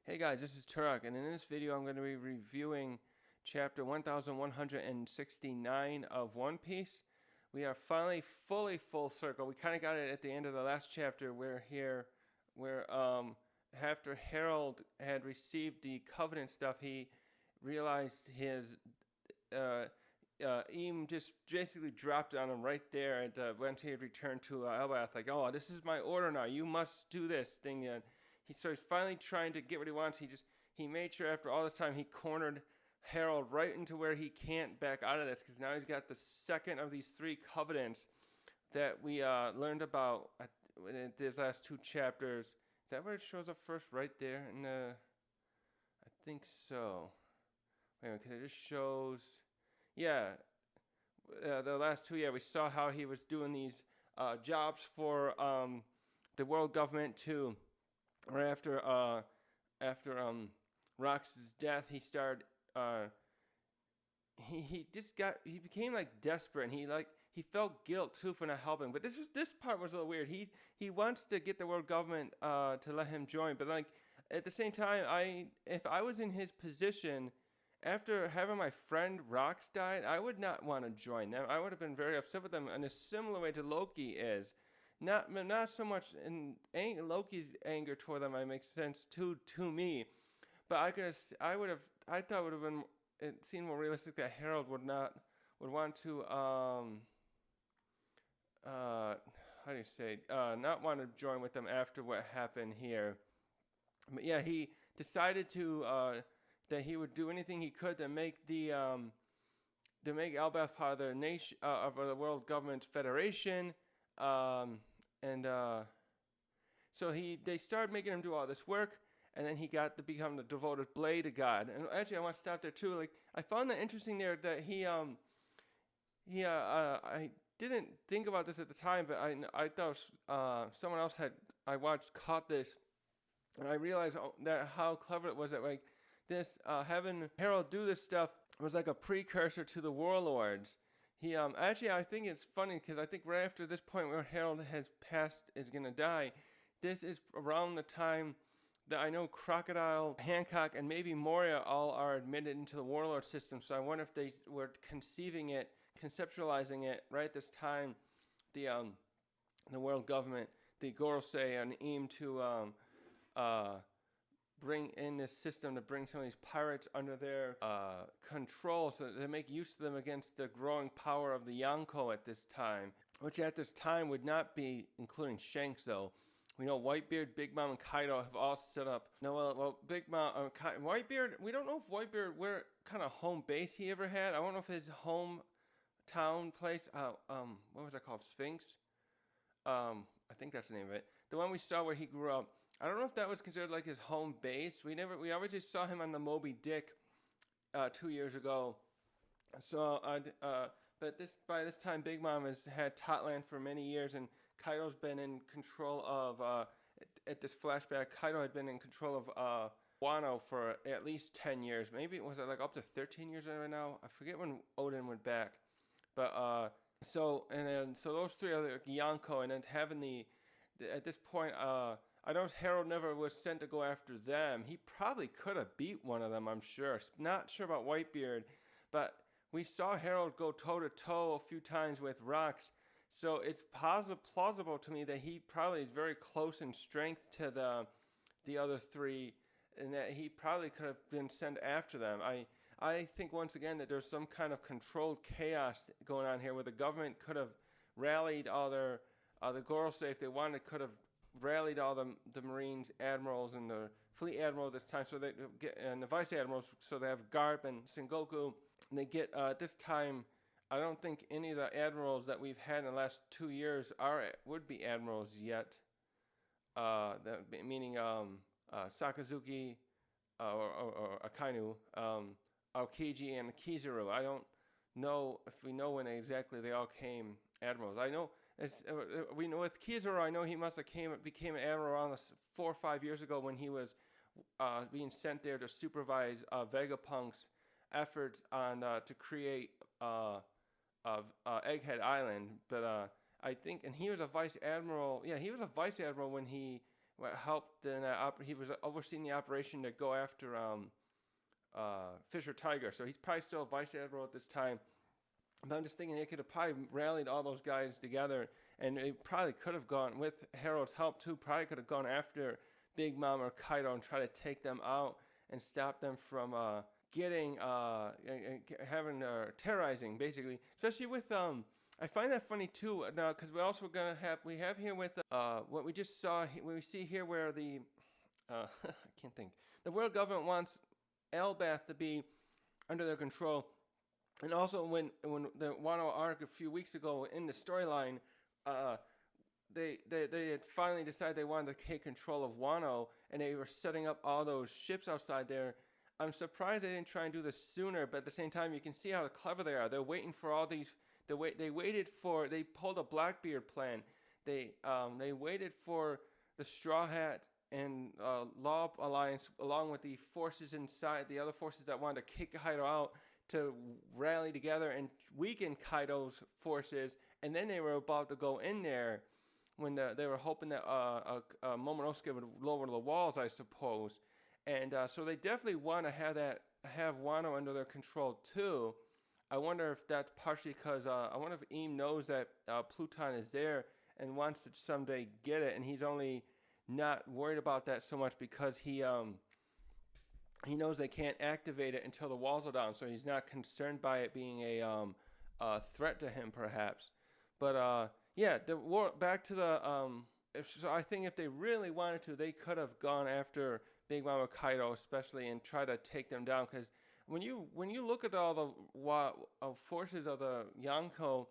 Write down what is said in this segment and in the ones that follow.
Hey guys, this is Turok, and in this video I'm going to be reviewing chapter 1169 of One Piece. We are finally fully full circle. We kind of got it at the end of the last chapter where after Harold had received the Covenant stuff, he realized his Eam just basically dropped on him right there and once he had returned to Elbath, like, oh, this is my order now. You must do this thing. And so he's finally trying to get what he wants. He made sure after all this time he cornered Harold right into where he can't back out of this because now he's got the second of these three covenants that we learned about in these last two chapters. Is that where it shows up first? Right there in the, I think so. Wait a minute, because it just shows. Yeah, the last two. Yeah, we saw how he was doing these jobs for the world government too. Right after Rox's death, he started. He became like desperate, and he felt guilt too for not helping. But this part was a little weird. He wants to get the world government to let him join, but like at the same time, if I was in his position. After having my friend Rox died, I would not want to join them. I would have been very upset with them in a similar way to Loki is. Not so much in Loki's anger toward them. It makes sense to me, but I thought it would have been. It seemed more realistic that Harold would want to how do you say not want to join with them after what happened here. But yeah, he decided to. That he would do anything he could to make to make Elbath part of the nation of the World Government Federation, and so they started making him do all this work, and then he got to become the devoted blade of God. And actually, I want to stop there too. Like I found that interesting there that I didn't think about this at the time, but I thought someone else caught this, and I realized that how clever it was that like. This having Harold do this stuff was like a precursor to the warlords. He actually I think it's funny because I think right after this point where Harold has passed is gonna die, this is around the time that I know Crocodile, Hancock, and maybe Moria all are admitted into the warlord system. So I wonder if they were conceptualizing it right at this time. The world government, the Gorosei and aim to bring in this system to bring some of these pirates under their control so that they make use of them against the growing power of the Yonko at this time, which at this time would not be including Shanks though. We know Whitebeard, Big Mom, and Kaido have all set up. No, well, Big Mom, Whitebeard, we don't know if Whitebeard, where kind of home base he ever had. I don't know if his hometown place, what was that called, Sphinx? I think that's the name of it. The one we saw where he grew up. I don't know if that was considered like his home base. We always just saw him on the Moby Dick 2 years ago. So, but by this time, Big Mom has had Totland for many years, and Kaido's been in control of. At this flashback, Kaido had been in control of Wano for at least 10 years. Maybe it was like up to 13 years right now. I forget when Odin went back, but so those three are like Yonko, and then having at this point. I know Harold never was sent to go after them. He probably could have beat one of them, I'm sure. Not sure about Whitebeard, but we saw Harold go toe-to-toe a few times with Rox, so it's plausible to me that he probably is very close in strength to the other three, and that he probably could have been sent after them. I think once again that there's some kind of controlled chaos going on here where the government could have rallied all the Gorosei if they wanted, could have rallied all the Marines, admirals, and the fleet admiral this time, so they get, and the vice admirals, so they have Garp and Sengoku, and they get at this time. I don't think any of the admirals that we've had in the last 2 years would be admirals yet. Meaning Sakazuki or Akainu, Aokiji, and Kizaru. I don't know if we know when exactly they all came admirals. I know. We know with Kizaru, I know he must have became an admiral around 4 or 5 years ago when he was being sent there to supervise Vegapunk's efforts on to create Egghead Island. But I think, and he was a vice admiral. Yeah, he was a vice admiral when he helped in he was overseeing the operation to go after Fisher Tiger. So he's probably still a vice admiral at this time. But I'm just thinking they could have probably rallied all those guys together, and it probably could have gone, with Harold's help too, probably could have gone after Big Mom or Kaido and try to take them out and stop them from terrorizing, basically. Especially with, I find that funny too, now, because we have here with, what we just saw, we see here where the, I can't think, the world government wants Elbath to be under their control. And also, when the Wano arc a few weeks ago in the storyline, they had finally decided they wanted to take control of Wano, and they were setting up all those ships outside there. I'm surprised they didn't try and do this sooner, but at the same time, you can see how clever they are. They're waiting for all these. They pulled a Blackbeard plan. They waited for the Straw Hat and Law Alliance, along with the forces inside, the other forces that wanted to kick Kaido out, to rally together and weaken Kaido's forces, and then they were about to go in there when they were hoping that Momonosuke would lower the walls, I suppose. And so they definitely want to have Wano under their control too. I wonder if that's partially because I wonder if Eam knows that Pluton is there and wants to someday get it, and he's only not worried about that so much because he knows they can't activate it until the walls are down, so he's not concerned by it being a threat to him, perhaps. But yeah, the war back to the so I think if they really wanted to, they could have gone after Big Mama Kaido, especially, and try to take them down. Because when you look at all the forces of the Yonko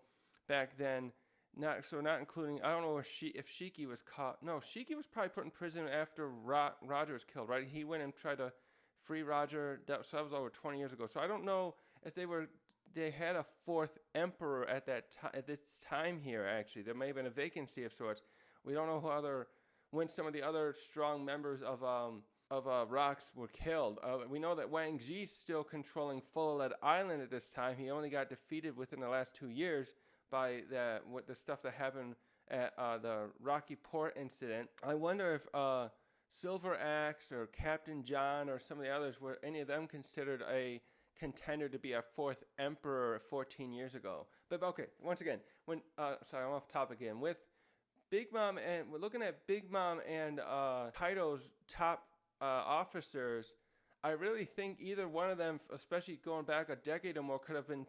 back then, not including, I don't know if Shiki was caught. No, Shiki was probably put in prison after Roger was killed, right? He went and tried to free Roger. That was over 20 years ago. So I don't know if they had a fourth emperor at this time here. Actually, there may have been a vacancy of sorts. We don't know when some of the other strong members of Rocks were killed. We know that Wang Ji's still controlling Full Island at this time. He only got defeated within the last 2 years by the stuff that happened at the Rocky Port incident. I wonder if Silver Axe or Captain John or some of the others, were any of them considered a contender to be a fourth emperor 14 years ago? But okay, once again, sorry, I'm off topic again. With Big Mom, and we're looking at Big Mom and Kaido's top officers, I really think either one of them, especially going back a decade or more, could have been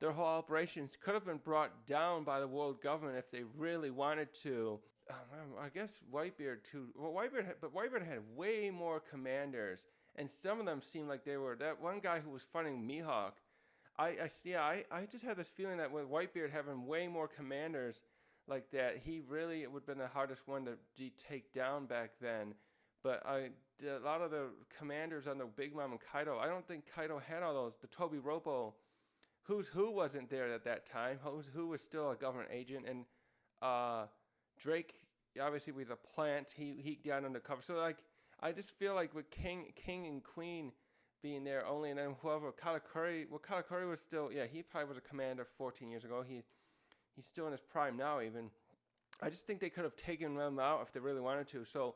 their whole operations could have been brought down by the world government if they really wanted to. I guess Whitebeard too. Well, Whitebeard had way more commanders, and some of them seemed like they were. That one guy who was fighting Mihawk, I just had this feeling that with Whitebeard having way more commanders like that, it would have been the hardest one to take down back then. But a lot of the commanders under Big Mom and Kaido, I don't think Kaido had all those. The Toby Robo, Who's Who wasn't there at that time. Who's Who was still a government agent, and Drake obviously was a plant. He got undercover. So like, I just feel like with King and Queen being there only, and then Katakuri was still, yeah, he probably was a commander 14 years ago. He's still in his prime now even. I just think they could have taken them out if they really wanted to. So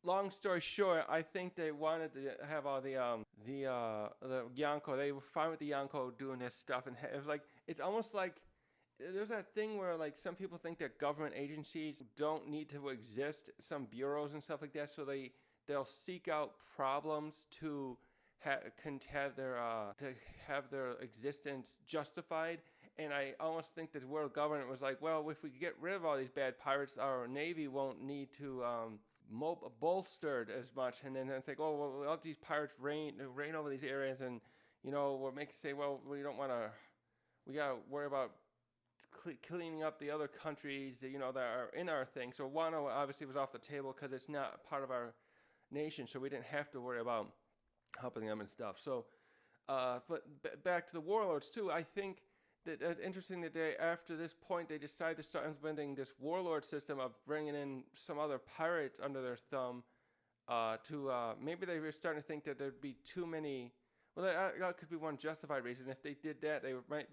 long story short, I think they wanted to have all the Yonko. They were fine with the Yonko doing this stuff, and it was like, it's almost like there's that thing where like some people think that government agencies don't need to exist, some bureaus and stuff like that, so they'll seek out problems to have their existence justified. And I almost think that the world government was like, well, if we get rid of all these bad pirates, our navy won't need to bolstered as much. And then it's like, oh, well, all these pirates reign over these areas, and we'll say, well, we gotta worry about cleaning up the other countries that are in our thing. So Wano obviously was off the table because it's not part of our nation, so we didn't have to worry about helping them and stuff. So, but back to the warlords too. I think that it's interesting that after this point, they decided to start implementing this warlord system of bringing in some other pirates under their thumb. Maybe they were starting to think that there'd be too many. Well, that could be one justified reason. If they did that, they might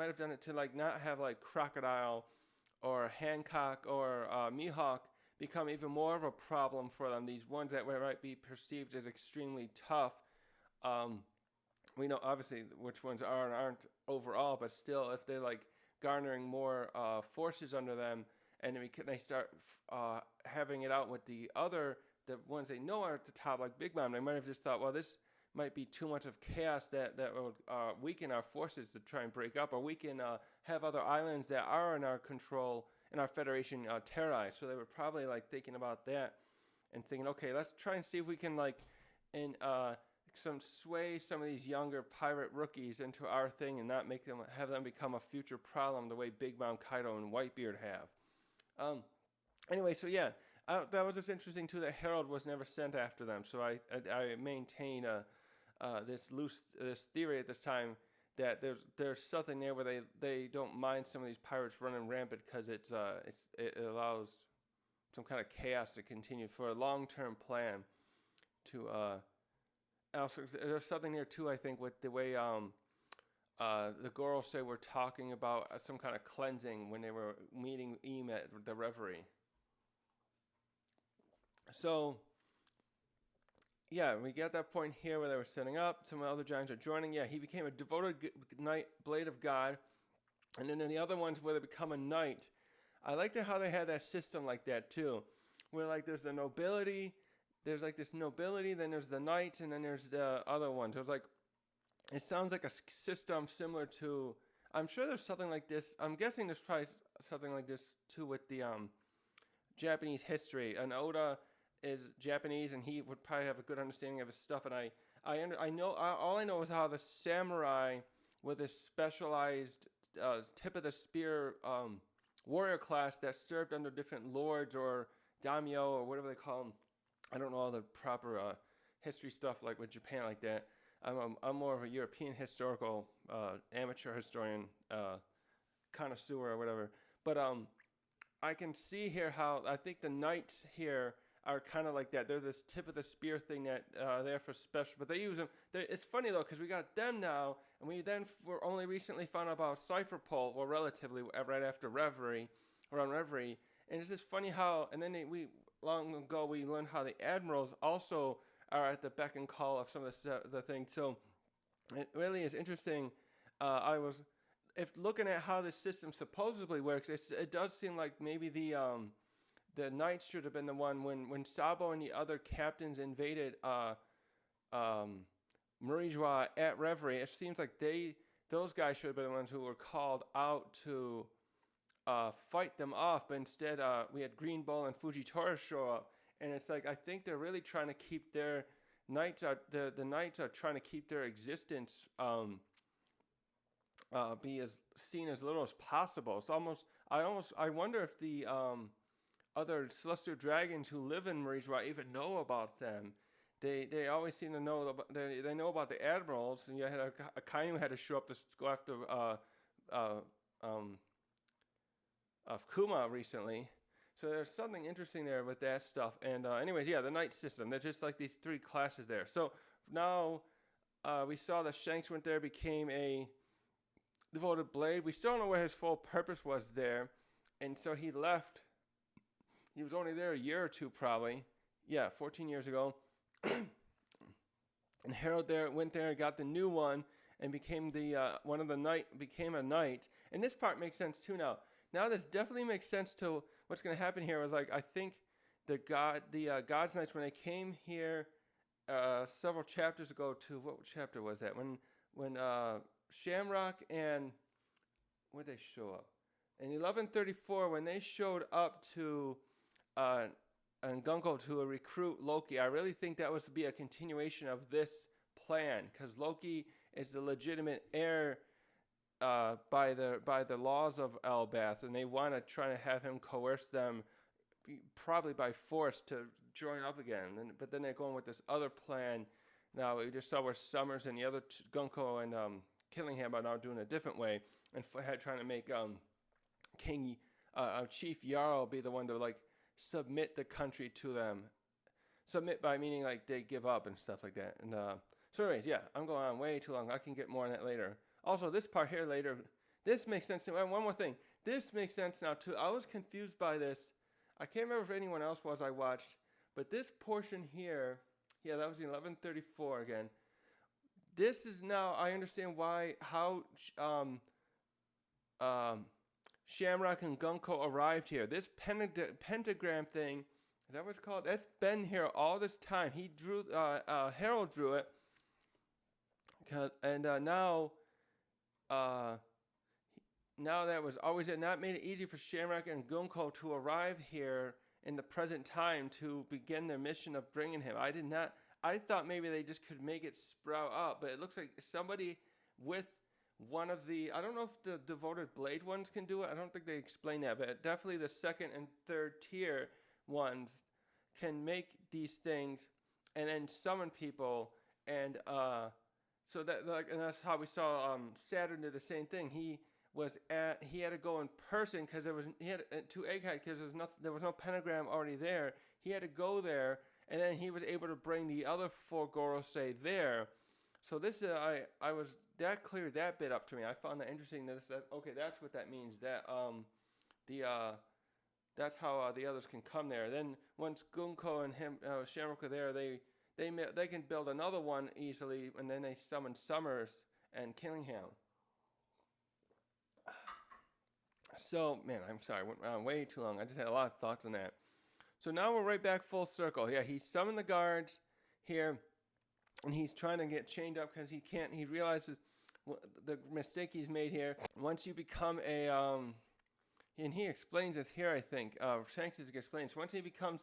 have done it to like not have like Crocodile or Hancock or Mihawk become even more of a problem for them. These ones that might be perceived as extremely tough. We know obviously which ones are and aren't overall, but still, if they're like garnering more forces under them, and they start having it out with the ones they know are at the top, like Big Mom, they might have just thought, well, this might be too much of chaos that would weaken our forces to try and break up, or we can have other islands that are in our control, in our Federation, terrorized. So they were probably like thinking about that and thinking, okay, let's try and see if we can sway some of these younger pirate rookies into our thing and not have them become a future problem the way Big Mom, Kaido, and Whitebeard have. Anyway, so yeah, that was just interesting too that Harald was never sent after them. So I maintain this theory at this time that there's something there where they don't mind some of these pirates running rampant because it allows some kind of chaos to continue for a long-term plan to also there's something there too, I think, with the way the girls say we're talking about some kind of cleansing when they were meeting Eam at the Reverie. So yeah, we get that point here where they were setting up. Some other giants are joining. Yeah, he became a devoted knight, blade of God. And then in the other ones where they become a knight, I liked how they had that system like that too, where like there's the nobility, there's like this nobility, then there's the knights, and then there's the other ones. It sounds like a system similar to, I'm sure there's something like this. I'm guessing there's probably something like this too with the Japanese history. And Oda is Japanese, and he would probably have a good understanding of his stuff. And I know all I know is how the samurai with a specialized tip of the spear warrior class that served under different lords or daimyo or whatever they call them. I don't know all the proper history stuff like with Japan like that. I'm more of a European historical amateur historian, connoisseur or whatever. But I can see here how I think the knights here are kind of like that. They're this tip of the spear thing that are there for special, but they use them. It's funny though, because we got them now, and we then were only recently found out about Cypher Pole, or relatively right after Reverie, around Reverie. And it's just funny how, and then long ago we learned how the admirals also are at the beck and call of some of the things. So it really is interesting. If looking at how this system supposedly works, it does seem like maybe the knights should have been the one when Sabo and the other captains invaded Marie-Joie at Reverie. It seems like those guys should have been the ones who were called out to fight them off, but instead we had Green Bull and Fujitora show up, and it's like I think they're really trying to keep their knights the knights are trying to keep their existence be as seen as little as possible. It's I wonder if the other celestial dragons who live in Marie-Joie even know about them. They always seem to know they know about the admirals, and you had a Kainu had to show up to go after of Kuma recently. So there's something interesting there with that stuff. And anyways, yeah, the knight system. They're just like these three classes there. So now we saw that Shanks went there, became a devoted blade. We still don't know what his full purpose was there. And so he left. He was only there a year or two probably. Yeah, 14 years ago. And Harald went there and got the new one and became one of the became a knight. And this part makes sense too now. Now this definitely makes sense to what's going to happen here. Was like I think the God's Knights, when they came here several chapters ago to, what chapter was that? When Shamrock and, where'd they show up? In 1134, when they showed up to Gunko to recruit Loki, I really think that was to be a continuation of this plan, because Loki is the legitimate heir by the laws of Elbath, and they want to try to have him coerce them, probably by force, to join up again. But then they're going with this other plan. Now we just saw where Summers and the other Gunko and Killingham are now doing it a different way, and trying to make Chief Jarl be the one to like submit the country to them. Submit by meaning like they give up and stuff like that. And so anyways, yeah, I'm going on way too long. I can get more on that later. Also, this part here later, this makes sense. And one more thing. This makes sense now, too. I was confused by this. I can't remember if anyone else was I watched, but this portion here, yeah, that was the 1134 again. This is now, I understand how um, Shamrock and Gunko arrived here. This pentagram thing, is that what it's called? That's been here all this time. He drew, Harald drew it, and now that was always it. Not made it easy for Shamrock and Gunko to arrive here in the present time to begin their mission of bringing him. I thought maybe they just could make it sprout up, but it looks like somebody with one of the, I don't know if the devoted blade ones can do it. I don't think they explain that, but definitely the second and third tier ones can make these things and then summon people. And so that, like, and that's how we saw Saturn did the same thing. He had to go in person because he had to Egghead because there was no pentagram already there. He had to go there, and then he was able to bring the other 4 Gorosei there. So this that cleared that bit up to me. I found that interesting. Okay, that's what that means. That that's how the others can come there. Then once Gunko and him Shamrock are there, they can build another one easily, and then they summon Summers and Killingham. So, man, I'm sorry, I went on way too long. I just had a lot of thoughts on that. So now we're right back full circle. Yeah, he summoned the guards here, and he's trying to get chained up because he realizes the mistake he's made here. Once you become and he explains this here, I think. Shanks explains, once he becomes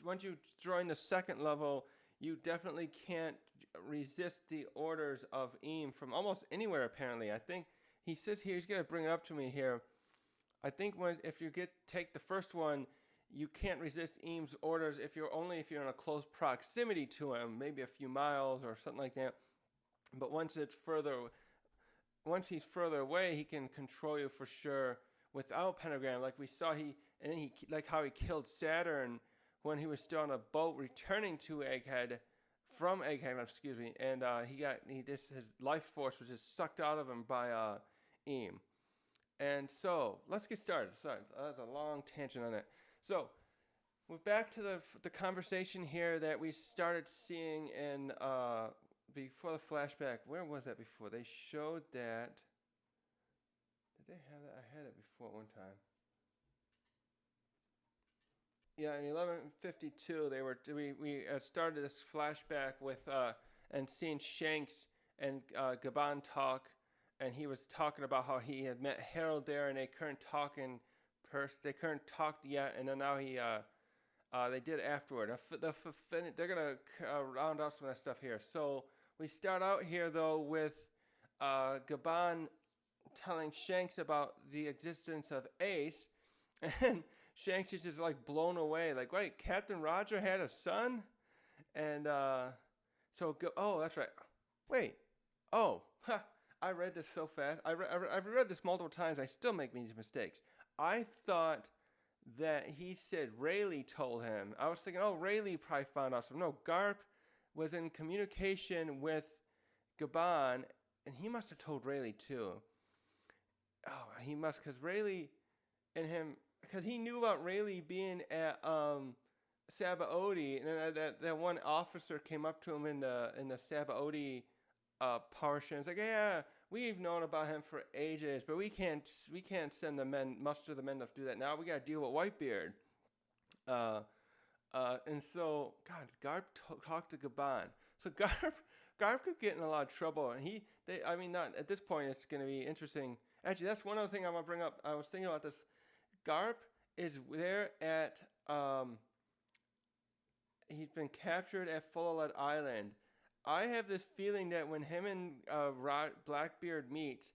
once you join the second level, you definitely can't resist the orders of Eam from almost anywhere, apparently. I think he says here, he's going to bring it up to me here. I think if you take the first one, you can't resist Eam's orders if you're in a close proximity to him, maybe a few miles or something like that. But once he's further away, he can control you for sure without pentagram. Like we saw, like how he killed Saturn when he was still on a boat returning to Egghead from Egghead, excuse me, and his life force was just sucked out of him by Eam. And so let's get started. Sorry, that's a long tangent on that. So we're back to the conversation here that we started seeing in before the flashback. Where was that before? They showed that. Did they have that? I had it before at one time. Yeah, in 1152, we started this flashback with and seeing Shanks and Gaban talk, and he was talking about how he had met Harald there, and they couldn't talk yet, and then now they did afterward. They're gonna round out some of that stuff here. So we start out here though with Gaban telling Shanks about the existence of Ace, and Shanks is just like blown away. Like, wait, Captain Roger had a son? And oh, that's right. Wait, I read this so fast. I've read this multiple times. I still make these mistakes. I thought that he said Rayleigh told him. I was thinking, Rayleigh probably found out something. No, Garp was in communication with Gaban, and he must have told Rayleigh too. Oh, he must, because Rayleigh and him, because he knew about Rayleigh being at Sabaody, and that one officer came up to him in the Sabaody portion. It's like, yeah, we've known about him for ages, but we can't send the men, muster the men enough to do that now. We got to deal with Whitebeard. And so, God, Garp talked to Gaban. So Garp could get in a lot of trouble, and not at this point. It's going to be interesting. Actually, that's one other thing I want to bring up. I was thinking about this. Garp is there at he's been captured at Fulllet Island. I have this feeling that when him and Blackbeard meet,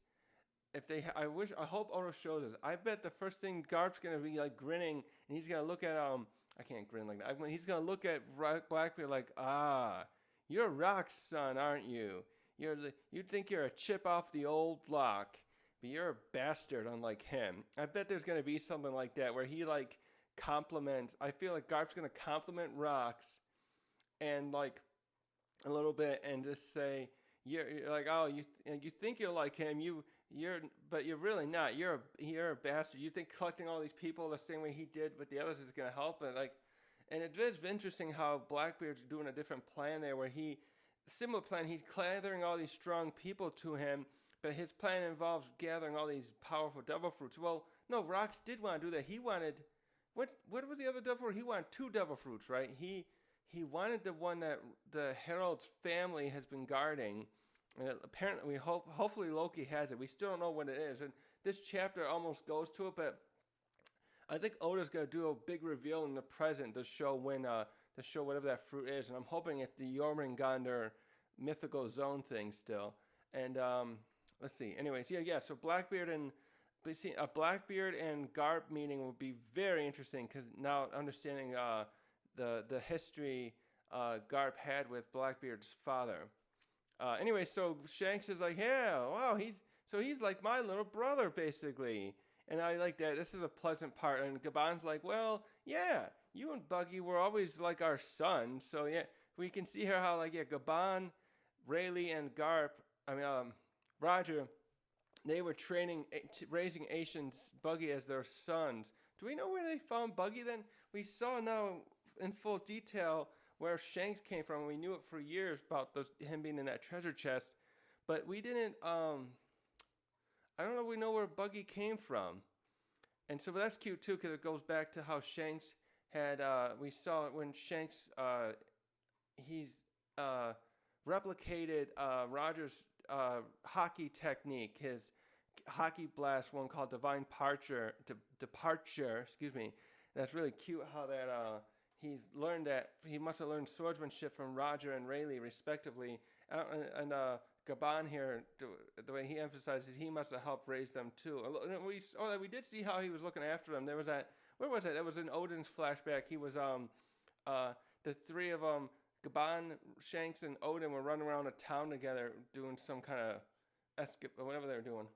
I hope Odo shows us. I bet the first thing Garp's gonna be like grinning, and he's gonna look at I can't grin like that. He's gonna look at Blackbeard like, you're Rock's son, aren't you? You think you're a chip off the old block, but you're a bastard unlike him. I bet there's gonna be something like that where he like compliments. I feel like Garp's gonna compliment Rocks, and like a little bit, and just say you're like, you think you're like him. but you're really not. You're a bastard. You think collecting all these people the same way he did with the others is going to help? And it is interesting how Blackbeard's doing a different plan there, where similar plan, he's gathering all these strong people to him, but his plan involves gathering all these powerful devil fruits. Well, no, Rox did want to do that. He wanted, what was the other devil fruit? He wanted 2 devil fruits, right? He wanted the one that the Herald's family has been guarding. And apparently, hopefully Loki has it. We still don't know what it is. And this chapter almost goes to it, but I think Oda's going to do a big reveal in the present to show whatever that fruit is. And I'm hoping it's the Jormungandr mythical zone thing still. And let's see. Anyways, yeah. So Blackbeard and Garp meeting will be very interesting, because now understanding the history Garp had with Blackbeard's father. Anyway, so Shanks is like, yeah, wow, he's like my little brother, basically. And I like that. This is a pleasant part. And Gaban's like, well, yeah, you and Buggy were always like our sons. So, yeah, we can see here how, like, yeah, Gaban, Rayleigh, and Roger, they were raising Ancient's Buggy as their sons. Do we know where they found Buggy then? We saw now in full detail where Shanks came from. We knew it for years about him being in that treasure chest, but we didn't. I don't know if we know where Buggy came from, and so that's cute too, because it goes back to how Shanks had. We saw it when Shanks he's replicated Roger's hockey technique, his hockey blast, one called Divine Departure. Excuse me. That's really cute how that. He's learned that he must have learned swordsmanship from Roger and Rayleigh, respectively. And Gaban here, the way he emphasizes, he must have helped raise them too. We did see how he was looking after them. There was that. Where was it? It was in Odin's flashback. He was the 3 of them, Gaban, Shanks, and Odin, were running around a town together doing some kind of escape or whatever they were doing.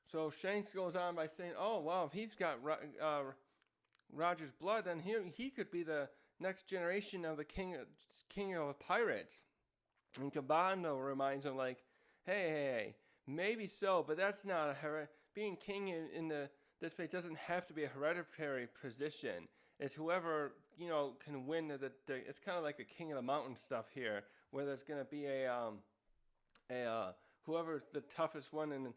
So Shanks goes on by saying, oh, wow, if he's got Roger's blood, then he could be the next generation of the king of the pirates. And Cabano reminds him, like, hey, maybe so, but that's not being king in this place doesn't have to be a hereditary position. It's whoever, can win it's kind of like the king of the mountain stuff here, where there's going to be whoever's the toughest one and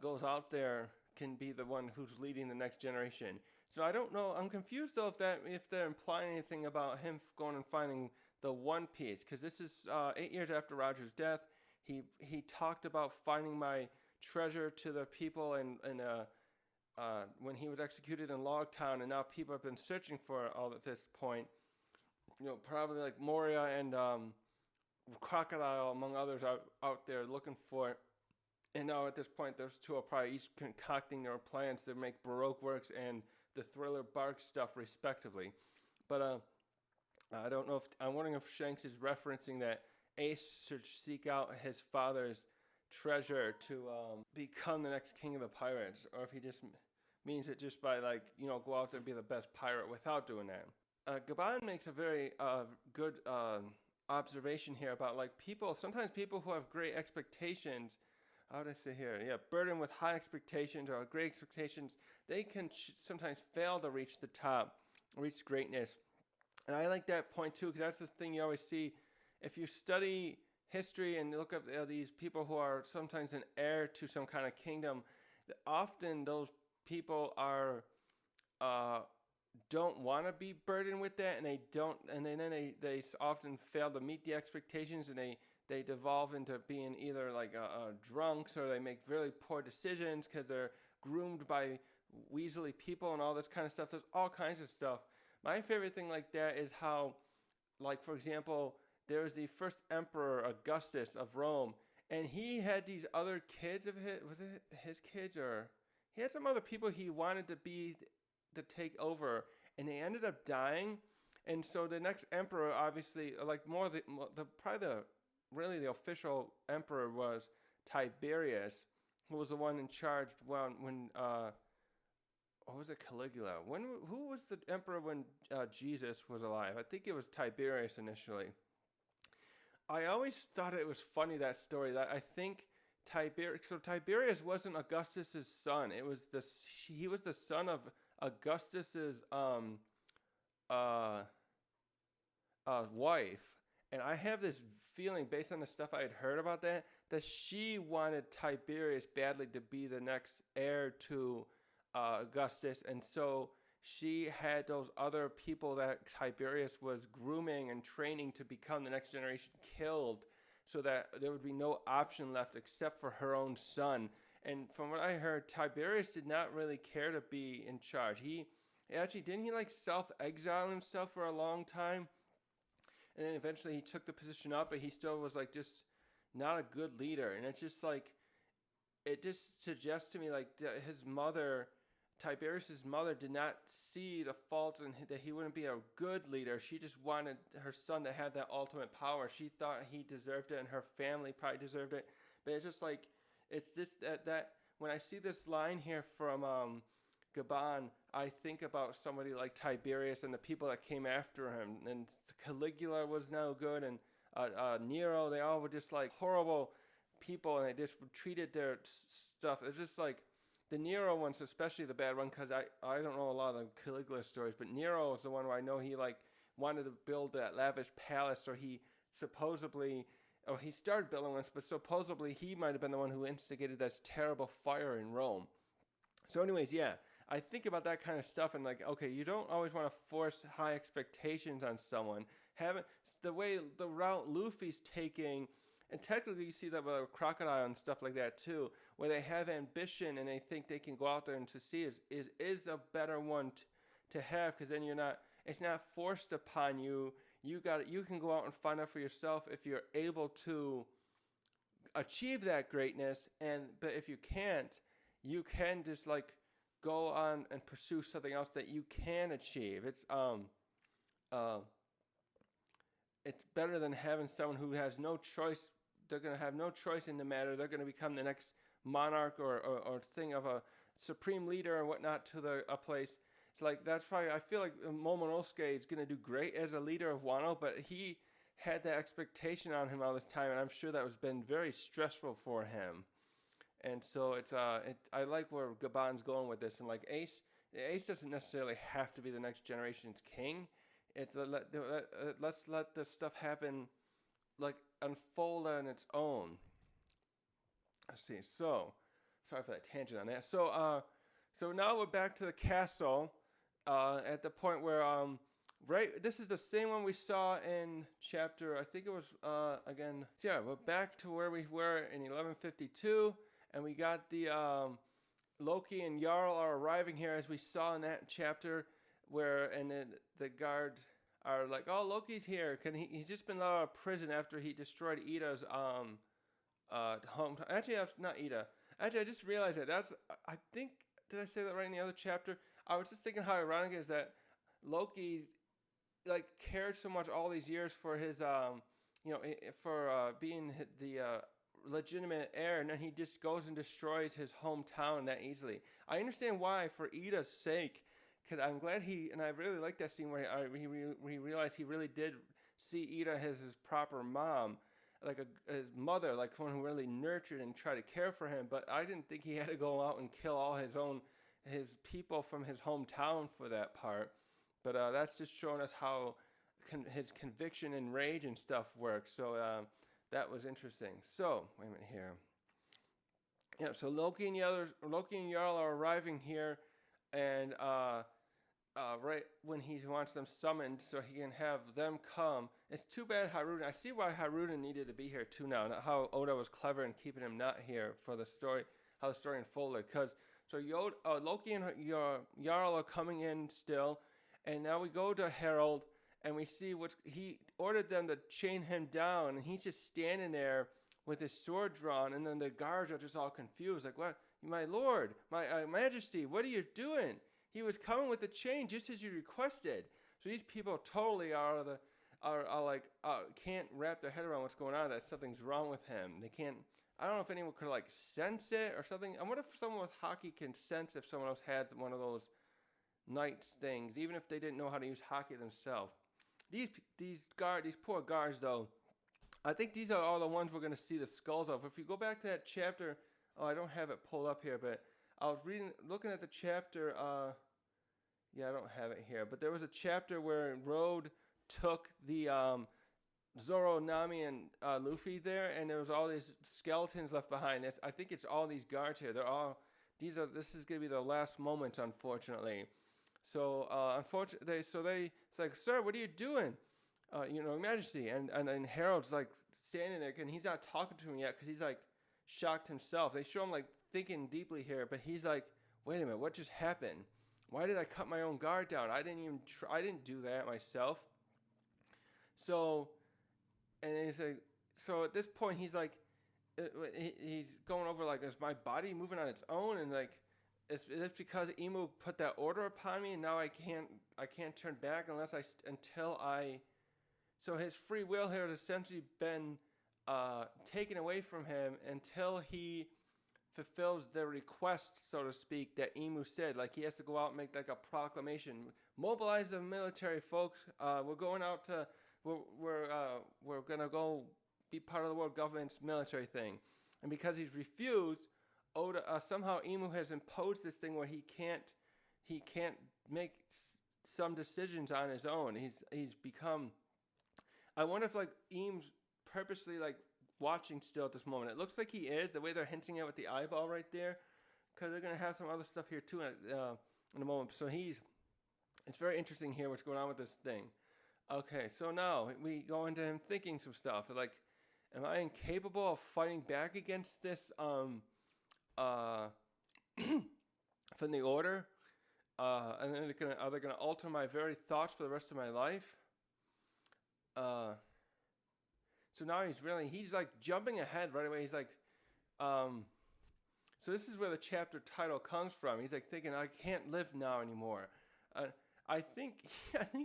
goes out there can be the one who's leading the next generation. So I don't know. I'm confused though if they're implying anything about him going and finding the One Piece, because this is 8 years after Roger's death. He talked about finding my treasure to the people and when he was executed in Logtown, and now people have been searching for it all at this point. Probably like Moria and Crocodile, among others, out there looking for it. And now at this point, those 2 are probably each concocting their plans to make Baroque works and the Thriller Bark stuff, respectively. But I'm wondering if Shanks is referencing that Ace should seek out his father's treasure to become the next king of the pirates, or if he just means it just by go out there and be the best pirate without doing that. Gaban makes a very good observation here about sometimes people who have great expectations. How do I say here? Yeah, burdened with high expectations or great expectations, they can sometimes fail to reach the top, reach greatness. And I like that point too, because that's the thing you always see. If you study history and look at these people who are sometimes an heir to some kind of kingdom, often those people are don't want to be burdened with that, and they often fail to meet the expectations, and they devolve into being either like drunks, or they make really poor decisions because they're groomed by weaselly people and all this kind of stuff. There's all kinds of stuff. My favorite thing like that is how, for example, there was the first emperor, Augustus of Rome, and he had these other kids of his. Was it his kids, or he had some other people he wanted to take over, and they ended up dying. And so the next emperor, obviously, really the official emperor was Tiberius, who was the one in charge when or was it Caligula? Who was the emperor when Jesus was alive? I think it was Tiberius initially. I always thought it was funny, that story, that I think Tiberius wasn't Augustus's son. He was the son of Augustus's uh wife, and I have this feeling based on the stuff I had heard about that she wanted Tiberius badly to be the next heir to Augustus, and so she had those other people that Tiberius was grooming and training to become the next generation killed, so that there would be no option left except for her own son. And from what I heard, Tiberius did not really care to be in charge. He actually didn't he like self-exile himself for a long time, and then eventually he took the position up, but he still was like just not a good leader. And it's just like, it just suggests to me like his mother, Tiberius's mother, did not see the faults and that he wouldn't be a good leader. She just wanted her son to have that ultimate power. She thought he deserved it, and her family probably deserved it. But it's just like, it's just that when I see this line here from Gaban, I think about somebody like Tiberius and the people that came after him. And Caligula was no good, and Nero, they all were just like horrible people, and they just treated their stuff. It's just like the Nero one's especially the bad one, because I don't know a lot of the Caligula stories, but Nero is the one where I know he like wanted to build that lavish palace, or he supposedly, oh, he started building one, but supposedly he might have been the one who instigated that terrible fire in Rome. So anyways, yeah, I think about that kind of stuff, and like, okay, you don't always want to force high expectations on someone. The route Luffy's taking, and technically you see that with Crocodile and stuff like that too, where they have ambition and they think they can go out there and succeed is a better one to have, because then it's not forced upon you. You can go out and find out for yourself if you're able to achieve that greatness, but if you can't, you can just like go on and pursue something else that you can achieve. It's better than having someone who has no choice. They're going to have no choice in the matter. They're going to become the next monarch or thing of a supreme leader or whatnot to a place. It's like, that's why I feel like Momonosuke is going to do great as a leader of Wano, but he had that expectation on him all this time, and I'm sure that was been very stressful for him. And so I like where Gaban's going with this, and like Ace doesn't necessarily have to be the next generation's king. It's let's let this stuff happen, like unfold on its own. Let's see. So sorry for that tangent on that. So now we're back to the castle, at the point where right, this is the same one we saw in chapter, I think it was again. Yeah, we're back to where we were in 1152. And we got the Loki and Jarl are arriving here, as we saw in that chapter, and then the guards are like, "Oh, Loki's here. He's just been let out of prison after he destroyed Ida's home." Actually, that's not Ida. Actually, I just realized that I think, did I say that right in the other chapter? I was just thinking how ironic it is that Loki like cared so much all these years for his for being the legitimate heir, and then he just goes and destroys his hometown that easily. I understand why, for Ida's sake, because I'm glad and I really like that scene where he realized he really did see Ida as his proper mom, like his mother, like one who really nurtured and tried to care for him. But I didn't think he had to go out and kill all his people from his hometown for that part. But that's just showing us how his conviction and rage and stuff works. So that was interesting. So, wait a minute here. Yeah, so Loki and Jarl are arriving here, and right when he wants them summoned so he can have them come. It's too bad Haruden. I see why Haruden needed to be here too now, not how Oda was clever in keeping him not here for the story, how the story unfolded. Because Loki and Jarl are coming in still, and now we go to Harald, and we see he ordered them to chain him down, and he's just standing there with his sword drawn, and then the guards are just all confused, like, "What, my lord, my majesty, what are you doing? He was coming with the chain just as you requested." So these people totally can't wrap their head around what's going on, that something's wrong with him. They can't, I don't know if anyone could like sense it or something. I wonder if someone with hockey can sense if someone else had one of those knights things, even if they didn't know how to use hockey themselves. These poor guards, though, I think these are all the ones we're going to see the skulls of. If you go back to that chapter, oh, I don't have it pulled up here, but I was looking at the chapter. Yeah, I don't have it here, but there was a chapter where Road took the Zoro, Nami, and Luffy there, and there was all these skeletons left behind. I think it's all these guards here. This is going to be the last moments, unfortunately. So, unfortunately, it's like, sir, what are you doing? Majesty. And Harold's like standing there, and he's not talking to him yet because he's like shocked himself. They show him like thinking deeply here, but he's like, wait a minute, what just happened? Why did I cut my own guard down? I didn't do that myself. So, and he's like, so at this point he's like, he's going over like, is my body moving on its own? And like, it's because Imu put that order upon me, and now I can't turn back until I. So his free will here has essentially been taken away from him until he fulfills the request, so to speak, that Imu said. Like he has to go out and make like a proclamation, mobilize the military, folks. We're going out to, we're gonna go be part of the world government's military thing, and because he's refused, Oda somehow Imu has imposed this thing where he can't make some decisions on his own. He's become. I wonder if like Eames purposely like watching still at this moment. It looks like he is, the way they're hinting at with the eyeball right there, because they're gonna have some other stuff here too in a moment. So it's very interesting here what's going on with this thing. Okay, so now we go into him thinking some stuff like, am I incapable of fighting back against this from the order? And then are they gonna alter my very thoughts for the rest of my life? So now he's like jumping ahead right away. He's like, so this is where the chapter title comes from. He's like thinking, I can't live now anymore. I think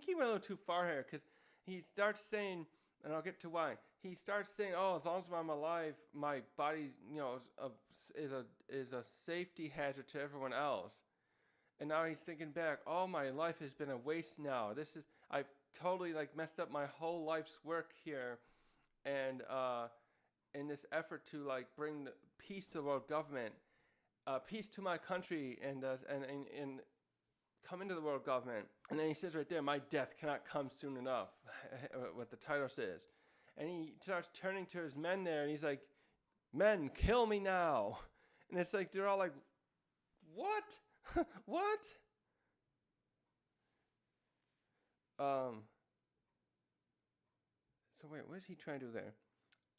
he went a little too far here, because he starts saying, and I'll get to why. He starts saying, oh, as long as I'm alive, my body, is a safety hazard to everyone else. And now he's thinking back, oh, my life has been a waste now. I've totally like messed up my whole life's work here, and in this effort to like bring the peace to the world government, peace to my country, and come into the world government. And then he says right there, my death cannot come soon enough, what the title says. And he starts turning to his men there, and he's like, men, kill me now. And it's like they're all like, what? What? So wait, what is he trying to do there?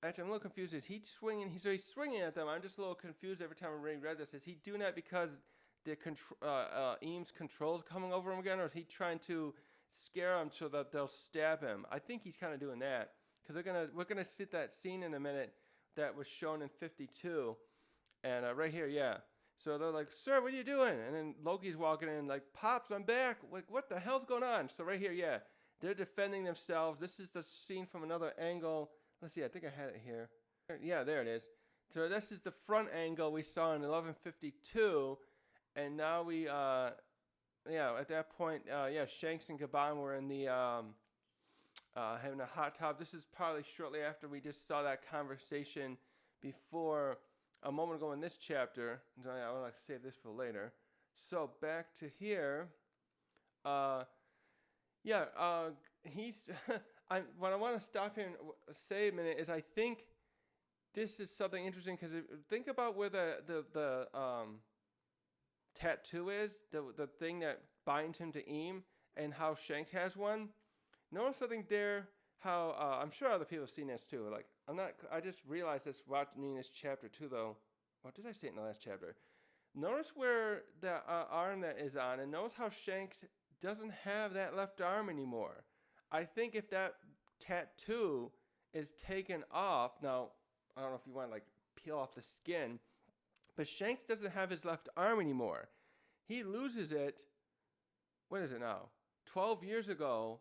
Actually, I'm a little confused. Is he swinging? He's swinging at them. I'm just a little confused every time I read this. Is he doing that because the Eames control's coming over him again, or is he trying to scare them so that they'll stab him? I think he's kind of doing that, because we're gonna see that scene in a minute that was shown in 52, and right here, yeah. So they're like, sir, what are you doing? And then Loki's walking in like, Pops, I'm back. Like, what the hell's going on? So right here, yeah, they're defending themselves. This is the scene from another angle. Let's see, I think I had it here. Yeah, there it is. So this is the front angle we saw in 1152. And now we, at that point, Shanks and Gaban were in the, having a hot tub. This is probably shortly after we just saw that conversation before, a moment ago in this chapter. I want to save this for later. So back to here. He's. What I want to stop here and say a minute is I think this is something interesting, because think about where the tattoo is, the thing that binds him to Eam, and how Shanks has one. Notice something there. How I'm sure other people have seen this too. Like I just realized this watching this chapter too, though. Or did I say it in the last chapter? Notice where the arm that is on, and notice how Shanks doesn't have that left arm anymore. I think if that tattoo is taken off, now I don't know if you want to like peel off the skin, but Shanks doesn't have his left arm anymore. He loses it. What is it now? 12 years ago.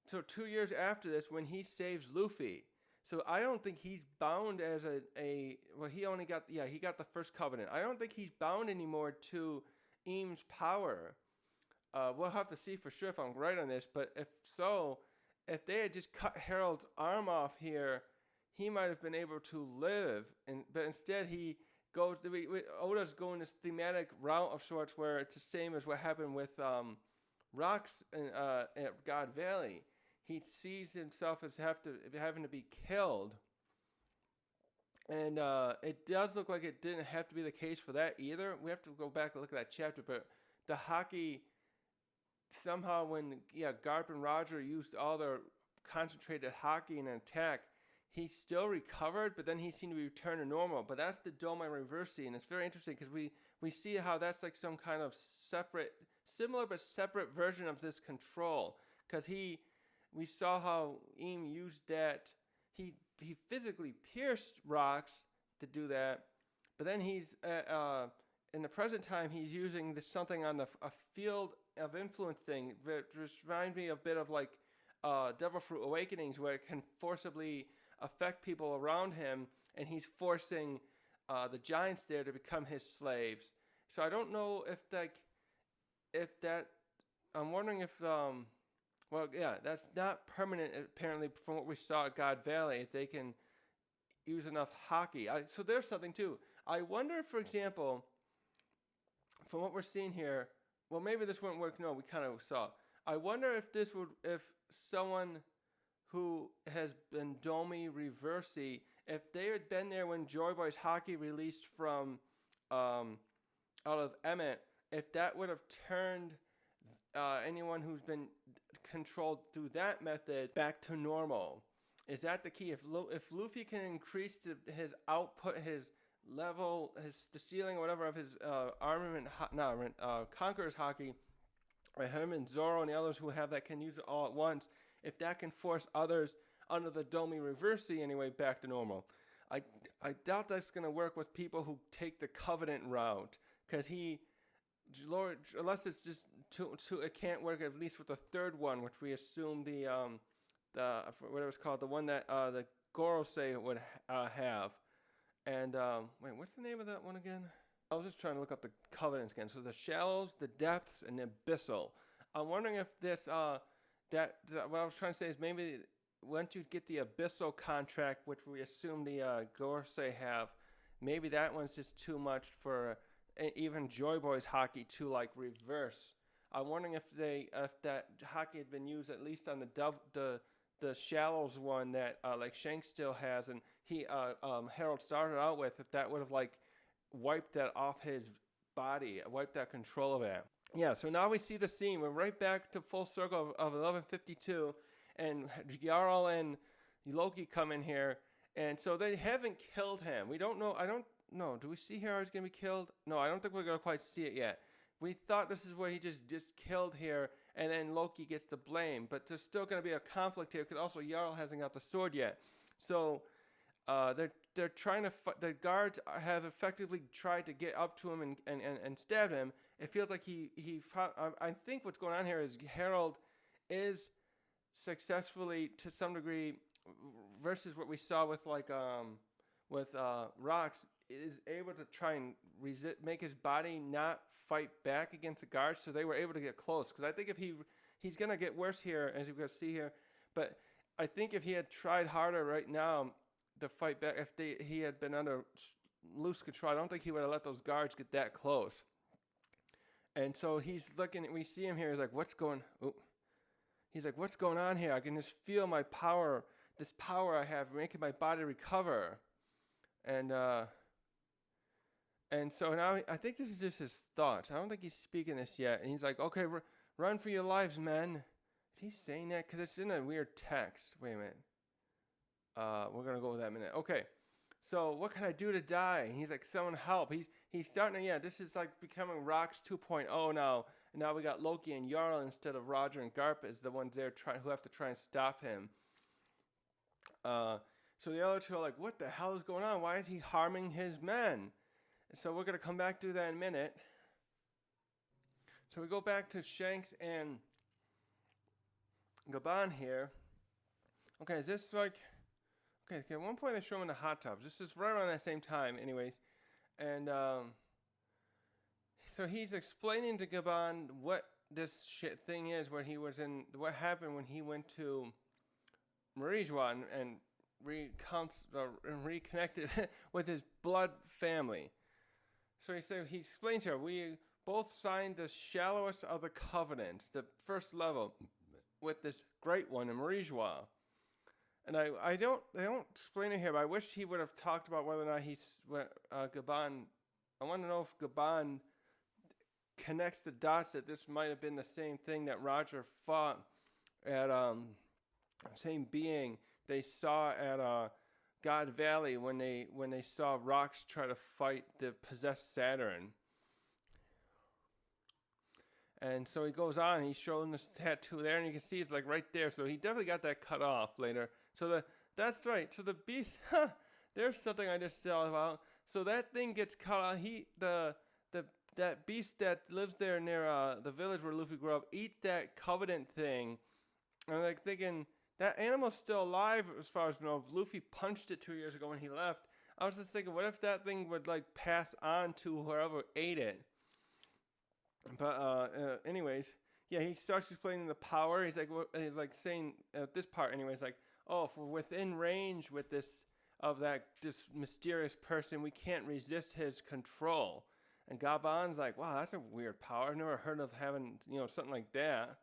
So 2 years after this, when he saves Luffy. So I don't think he's bound as he only got, he got the first covenant. I don't think he's bound anymore to Eam's power. We'll have to see for sure if I'm right on this, but if so, if they had just cut Harold's arm off here he might have been able to live, but instead he goes. Oda's going this thematic route of sorts where it's the same as what happened with Rocks at God Valley. He sees himself as having to be killed. And it does look like it didn't have to be the case for that either. We have to go back and look at that chapter. But the Haki, somehow when Garp and Roger used all their concentrated Haki in an attack, he still recovered, but then he seemed to be returned to normal. But that's the Domai Reversi, and it's very interesting because we see how that's like some kind of similar but separate version of this control. Because we saw how Eam used that. He physically pierced Rocks to do that, but then he's in the present time he's using something on a field of influence thing, which reminds me a bit of like Devil Fruit Awakenings, where it can forcibly affect people around him, and he's forcing the giants there to become his slaves. So I don't know if that I'm wondering if well, yeah, that's not permanent, apparently, from what we saw at God Valley, if they can use enough Haki. So there's something, too. I wonder, for example, from what we're seeing here, well, maybe this wouldn't work. No, we kind of saw. I wonder if someone who has been Domi Reversi, if they had been there when Joy Boy's Haki released from out of Emmet, if that would have turned anyone who's been controlled through that method back to normal. Is that the key? If Luffy can increase his output, his level, the ceiling or whatever of his Conqueror's Haki, or him and Zoro and the others who have that can use it all at once, if that can force others under the Domi Reversi anyway back to normal. I doubt that's going to work with people who take the Covenant route, because unless it's just it can't work at least with the third one, which we assume the whatever it's called, the one that the Gorosei would have. And wait, what's the name of that one again? I was just trying to look up the covenants again. So the shallows, the depths, and the abyssal. I'm wondering if this what I was trying to say is maybe once you get the abyssal contract, which we assume the Gorosei have, maybe that one's just too much for even Joy Boy's Haki to like reverse. I'm wondering if that Haki had been used at least on the Shallows one that like Shanks still has, and Harold started out with, if that would have like wiped that off his body, wiped that control of it. Yeah, so now we see the scene. We're right back to full circle of 1152, and Jarl and Loki come in here, and so they haven't killed him. We don't know. I don't know. Do we see here how he's going to be killed? No, I don't think we're going to quite see it yet. We thought this is where he just killed here, and then Loki gets the blame. But there's still going to be a conflict here, because also Jarl hasn't got the sword yet. So they're trying to the guards have effectively tried to get up to him and stab him. It feels like I think what's going on here is Harold is successfully, to some degree, versus what we saw with Rocks, is able to try and make his body not fight back against the guards, so they were able to get close. Because I think if he's going to get worse here, as you're going to see here, but I think if he had tried harder right now to fight back, if he had been under loose control, I don't think he would have let those guards get that close. And so he's looking, we see him here, he's like, what's going on here? I can just feel my power, this power I have, making my body recover. And so now I think this is just his thoughts. I don't think he's speaking this yet. And he's like, okay, run for your lives, men. Is he saying that? Because it's in a weird text. Wait a minute. We're going to go with that in a minute. Okay. So what can I do to die? And he's like, someone help. He's starting to, this is like becoming Rocks 2.0 now. And now we got Loki and Jarl instead of Roger and Garp as the ones there who have to try and stop him. So the other two are like, what the hell is going on? Why is he harming his men? And so we're going to come back to that in a minute. So we go back to Shanks and Gaban here. Okay, is this like... Okay, at one point they show him in the hot tubs. This is right around that same time anyways. And so he's explaining to Gaban what this shit thing is, where he was in... What happened when he went to Marijua and reconnected with his blood family. So he explains here, we both signed the shallowest of the covenants, the first level, with this great one in Marijois. And I don't explain it here, but I wish he would have talked about whether or not Gabon. I want to know if Gabon connects the dots that this might have been the same thing that Roger fought at same being they saw at God Valley when they saw Rox try to fight the possessed Saturn. And so he goes on, he's showing this tattoo there, and you can see it's like right there. So he definitely got that cut off later. So that's right. So the beast, there's something I just saw about. So that thing gets cut off. That beast that lives there near the village where Luffy grew up eats that covenant thing. And I'm like thinking, that animal's still alive as far as I know. Luffy punched it 2 years ago when he left. I was just thinking, what if that thing would like pass on to whoever ate it? But anyways, yeah, he starts explaining the power. He's like saying at this part, anyways, like, oh, if we're within range with this mysterious person, we can't resist his control. And Gabon's like, wow, that's a weird power. I've never heard of having something like that.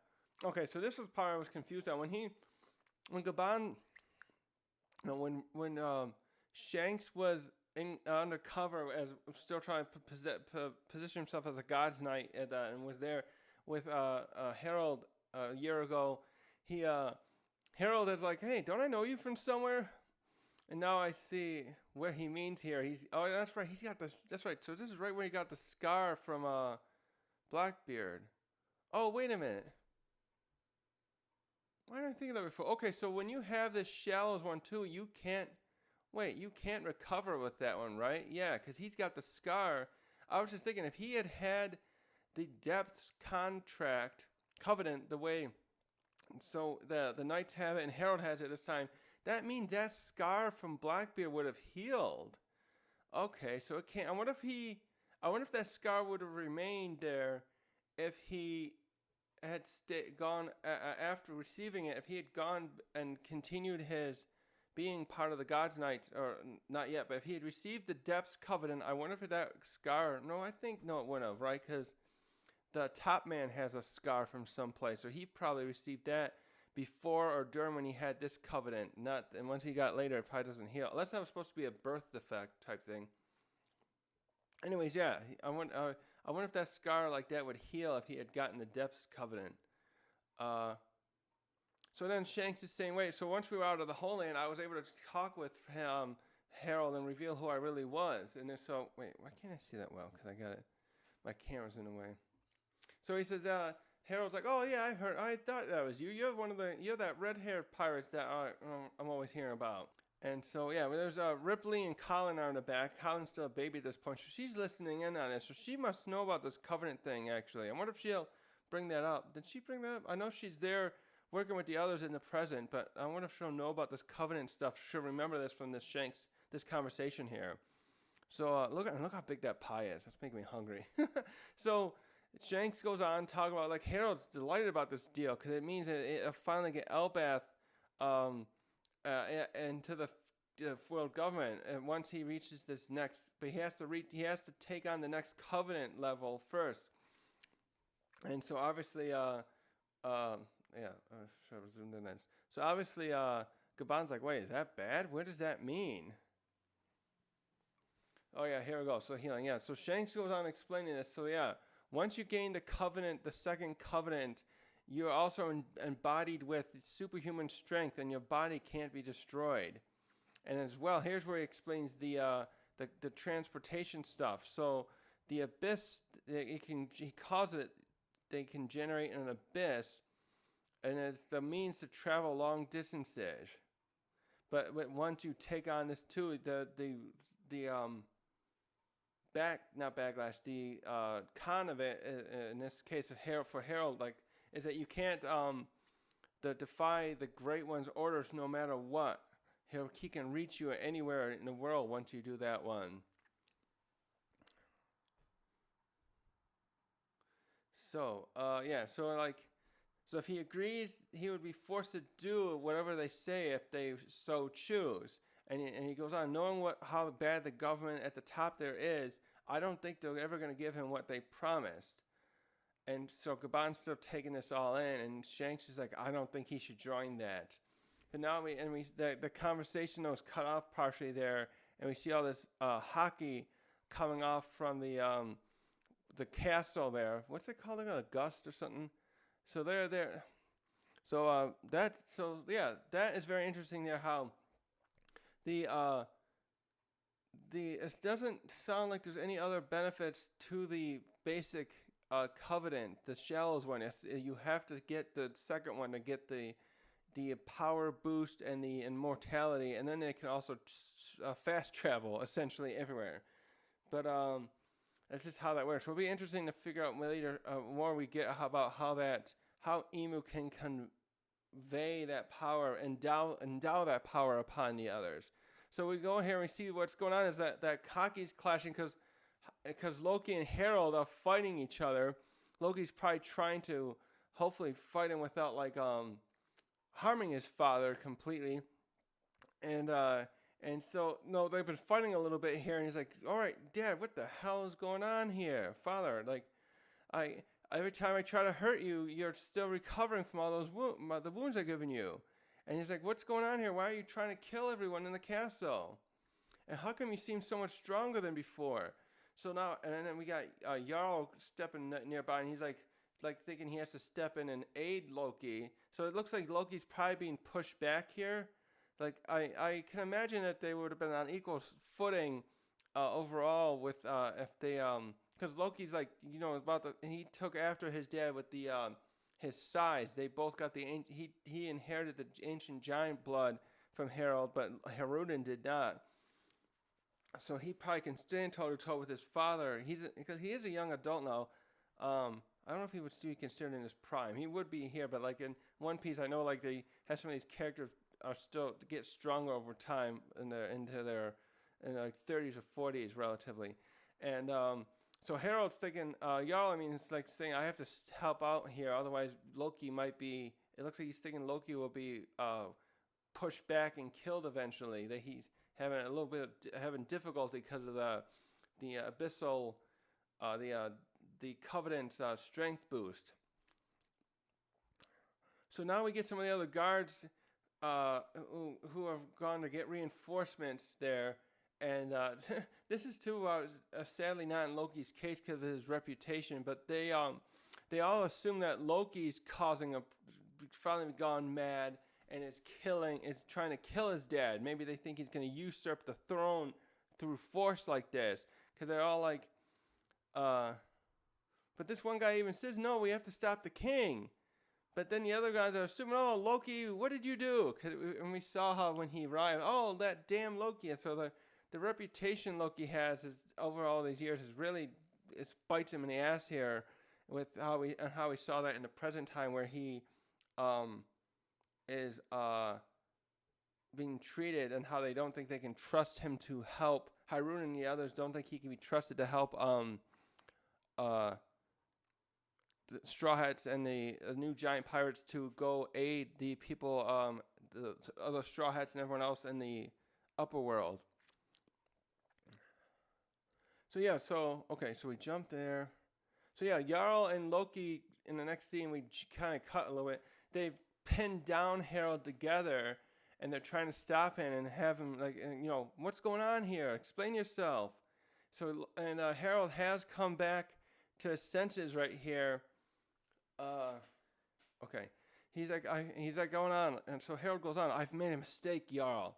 Okay, so this was the part I was confused on when Gabon, when Shanks was undercover as still trying to position himself as a God's Knight and was there with Harald a year ago. Harald is like, hey, don't I know you from somewhere? And now I see where he means here. That's right. That's right. So this is right where he got the scar from Blackbeard. Oh, wait a minute. Why didn't I think of that before? Okay, so when you have this Shallows one too, you can't recover with that one, right? Yeah, because he's got the scar. I was just thinking, if he had the depths covenant, the way, so the Knights have it and Harald has it this time, that means that scar from Blackbeard would have healed. Okay, so it can't. I wonder if that scar would have remained there if he had gone after receiving it. If he had gone and continued his being part of the God's Knight, or not yet, but if he had received the Depths Covenant, I wonder if that scar, no, it wouldn't have, right? Because the top man has a scar from someplace, so he probably received that before or during when he had this covenant, and once he got later, it probably doesn't heal. Unless that was supposed to be a birth defect type thing. Anyways, yeah, I wonder if that scar like that would heal if he had gotten the Depths Covenant. So then Shanks is saying, wait, so once we were out of the Holy Land, I was able to talk with Harald and reveal who I really was. And so, wait, why can't I see that well? Because my camera's in the way. So he says, Harold's like, oh yeah, I thought that was you. You're that red-haired pirates that I'm always hearing about. And so, yeah, there's Ripley and Colin are in the back. Colin's still a baby at this point, so she's listening in on this. So she must know about this covenant thing, actually. I wonder if she'll bring that up. Did she bring that up? I know she's there working with the others in the present, but I wonder if she'll know about this covenant stuff. She'll remember this from this conversation here. So look how big that pie is. That's making me hungry. So Shanks goes on talking about, like, Harold's delighted about this deal because it means that it'll finally get Elbath into the world government. And once he reaches this next, but he has to take on the next covenant level first. And so obviously, should have zoomed in this. So obviously, Gabon's like, wait, is that bad? What does that mean? Oh yeah, here we go. So healing, yeah. So Shanks goes on explaining this. So yeah, once you gain the covenant, the second covenant, you're also embodied with superhuman strength, and your body can't be destroyed. And as well, here's where he explains the transportation stuff. So the abyss, he calls it, they can generate an abyss, and it's the means to travel long distances. But once you take on this too, the con of it in this case for Harald, like, is that you can't defy the Great One's orders no matter what. He can reach you anywhere in the world once you do that one. So So if he agrees, he would be forced to do whatever they say if they so choose. And he goes on, knowing how bad the government at the top there is, I don't think they're ever going to give him what they promised. And so Gabon's still taking this all in, and Shanks is like, I don't think he should join that. And now the conversation was cut off partially there, and we see all this hockey coming off from the castle there. What's it called? They got a gust or something. So they're there. So that is very interesting there. How it doesn't sound like there's any other benefits to the basic covenant, the shallows one. You have to get the second one to get the power boost and the immortality, and then they can also fast travel essentially everywhere. But that's just how that works. It'll be interesting to figure out later more we get about how Emu can convey that power, endow that power upon the others. So we go in here and we see what's going on is that hockey's clashing because Loki and Harald are fighting each other. Loki's probably trying to hopefully fight him without harming his father completely. And so no, they've been fighting a little bit here, and he's like, "All right, Dad, what the hell is going on here, Father? Every time I try to hurt you, you're still recovering from all those the wounds I've given you." And he's like, "What's going on here? Why are you trying to kill everyone in the castle? And how come you seem so much stronger than before?" So now, and then we got Jarl stepping nearby, and he's like thinking he has to step in and aid Loki. So it looks like Loki's probably being pushed back here. I can imagine that they would have been on equal footing overall with if they because Loki's he took after his dad with the his size. They both got he inherited the ancient giant blood from Harald, but Haruden did not. So he probably can stand toe to toe with his father. Because he is a young adult now. I don't know if he would still be considered in his prime. He would be here, but in One Piece, I know they have some of these characters are still to get stronger over time in their 30s or 40s relatively. And so Harold's thinking, Jarl, it's like saying, I have to help out here, otherwise Loki might be, it looks like he's thinking Loki will be pushed back and killed eventually, that he's having a little bit having difficulty because of the abyssal, the Covenant's strength boost. So now we get some of the other guards who have gone to get reinforcements there, and this is too sadly not in Loki's case because of his reputation, but they all assume that Loki's finally gone mad and is trying to kill his dad. Maybe they think he's going to usurp the throne through force like this, because they're all like, but this one guy even says, no, we have to stop the king. But then the other guys are assuming, oh, Loki, what did you do? And we saw how when he arrived, oh, that damn Loki. And so the reputation Loki has is over all these years is really, it bites him in the ass here with how we saw that in the present time where he is being treated, and how they don't think they can trust him to help. Harun and the others don't think he can be trusted to help the Straw Hats and the new giant pirates to go aid the people, the other Straw Hats and everyone else in the upper world. So we jump there. So Jarl and Loki in the next scene, we kind of cut a little bit. They've pinned down Harald together, and they're trying to stop him and have him what's going on here? Explain yourself. So Harald has come back to his senses right here. He's like going on, and so Harald goes on. I've made a mistake, Jarl.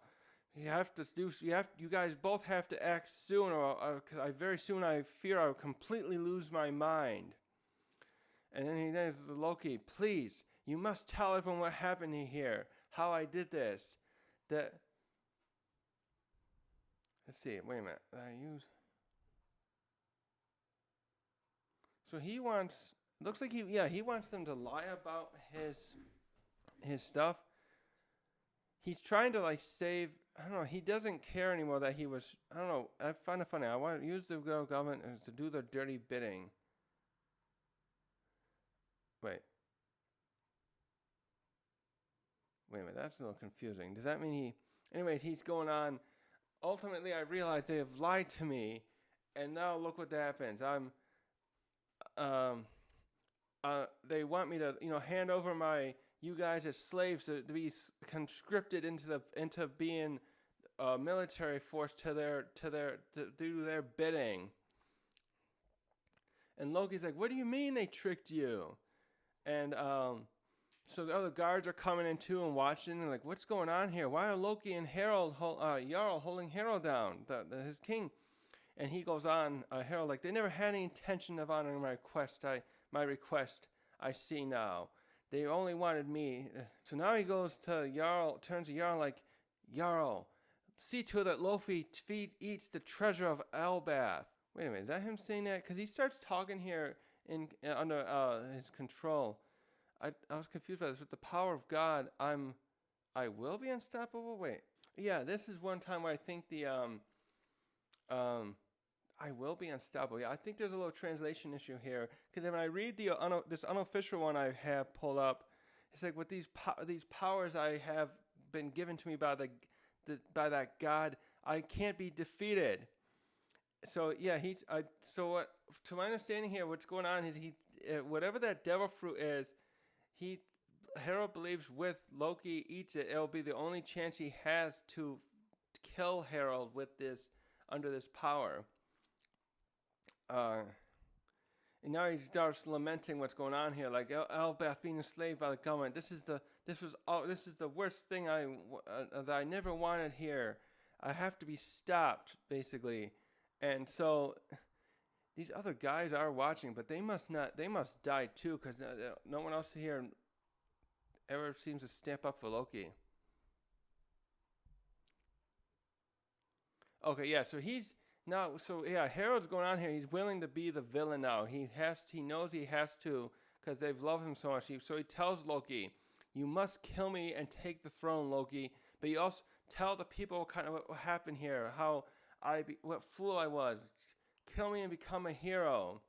You guys both have to act soon, or very soon I fear I'll completely lose my mind. And then he says to Loki, please, you must tell everyone what happened here, how I did this. Let's see, wait a minute. So he wants, looks like he wants them to lie about his stuff. He's trying to save, I don't know, he doesn't care anymore that he was, I don't know, I find it funny. I want to use the government to do their dirty bidding. Wait. Wait a minute, that's a little confusing. Does that mean he? Anyways, he's going on. Ultimately, I realize they have lied to me, and now look what happens. They want me to, hand over you guys as slaves to be conscripted into being a military force to do their bidding. And Loki's like, what do you mean they tricked you? And so the other guards are coming in too and watching and like, what's going on here? Why are Loki and Harald, Jarl holding Harald down, his king? And he goes on, Harald, like, they never had any intention of honoring my request. I see now. They only wanted me. So now he goes to Jarl, turns to Jarl like, Jarl, see to it that Loki eats the treasure of Elbath. Wait a minute, is that him saying that? Because he starts talking here under his control. I was confused by this. With the power of God, I will be unstoppable. Wait, yeah, this is one time where I think I will be unstoppable. Yeah, I think there's a little translation issue here because when I read this unofficial one I have pulled up, it's like with these powers I have been given to me by by that God, I can't be defeated. So yeah, to my understanding here, what's going on is whatever that devil fruit is, Harald believes with Loki eats it, it'll be the only chance he has to kill Harald under this power. And now he starts lamenting what's going on here, like Elbath being enslaved by the government. This is the worst thing that I never wanted here. I have to be stopped, basically. And so these other guys are watching, but they must die too, because no one else here ever seems to stamp up for Loki. Okay, yeah, Harold's going on here. He's willing to be the villain now. He knows he has to, because they've loved him so much. So he tells Loki, you must kill me and take the throne, Loki. But you also tell the people what happened here, what fool I was. Kill me and become a hero.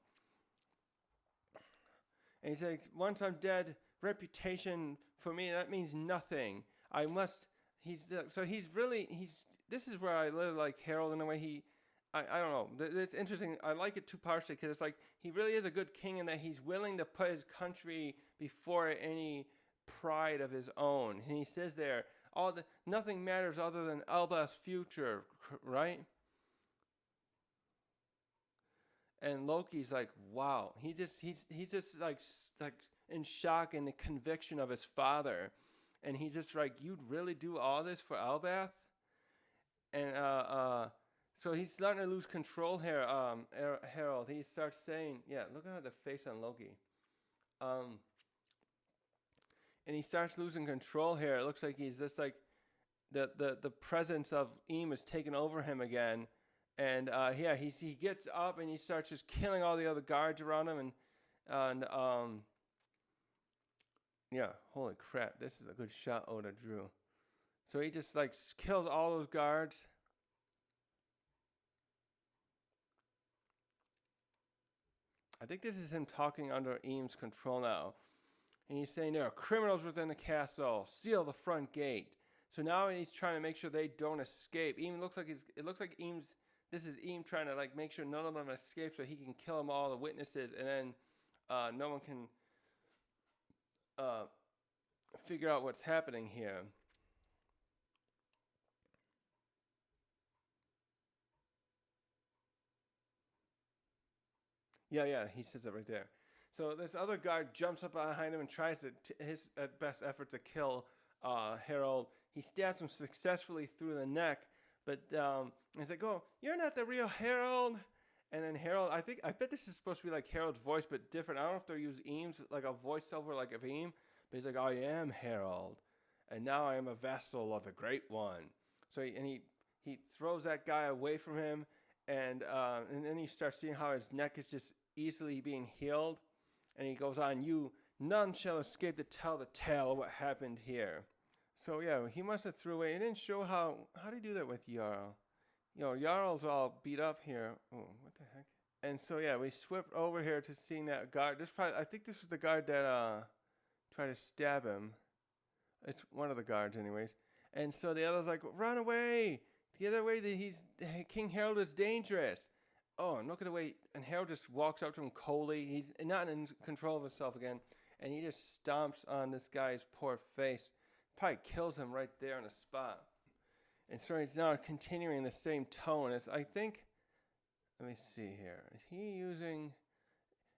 And he says, once I'm dead, reputation for me, that means nothing. This is where I live like Harald in a way. I don't know. It's interesting. I like it too partially because it's like he really is a good king in that he's willing to put his country before any pride of his own. And he says there, nothing matters other than Elba's future, right? And Loki's like, wow. He's just like in shock and the conviction of his father, and he's just like, you'd really do all this for Elbath? And so he's starting to lose control here. Harald, he starts saying, yeah, look at the face on Loki. And he starts losing control here. It looks like he's just like the presence of Eam is taking over him again. And he gets up and he starts just killing all the other guards around him, and holy crap, this is a good shot Oda drew. So he just like kills all those guards. I think this is him talking under Eam's control now. And he's saying there are criminals within the castle. Seal the front gate. So now he's trying to make sure they don't escape. It looks like this is Eam trying to like make sure none of them escape so he can kill them all, the witnesses, and then no one can figure out what's happening here. Yeah, he says it right there. So this other guard jumps up behind him and tries his best effort to kill Harald. He stabs him successfully through the neck, but he's like, "Oh, you're not the real Harald." And then Harald, I bet this is supposed to be like Harold's voice, but different. I don't know if they're using Eam's like a voiceover like of Eam, but he's like, "I am Harald, and now I am a vassal of the Great One." So he throws that guy away from him, and then he starts seeing how his neck is just easily being healed, and he goes on, none shall escape to tell the tale of what happened here. So yeah, he must have threw away. It didn't show how did he do that with Jarl? Jarl's all beat up here. Oh, what the heck? And so yeah, we swept over here to seeing that guard. I think this was the guard that tried to stab him. It's one of the guards, anyways. And so the other's like, run away! Get away! King Harald is dangerous. Oh, I'm not gonna wait. And Harald just walks up to him coldly. He's not in control of himself again, and he just stomps on this guy's poor face. Probably kills him right there on the spot. And so he's now continuing the same tone. I think. Let me see here. Is he using?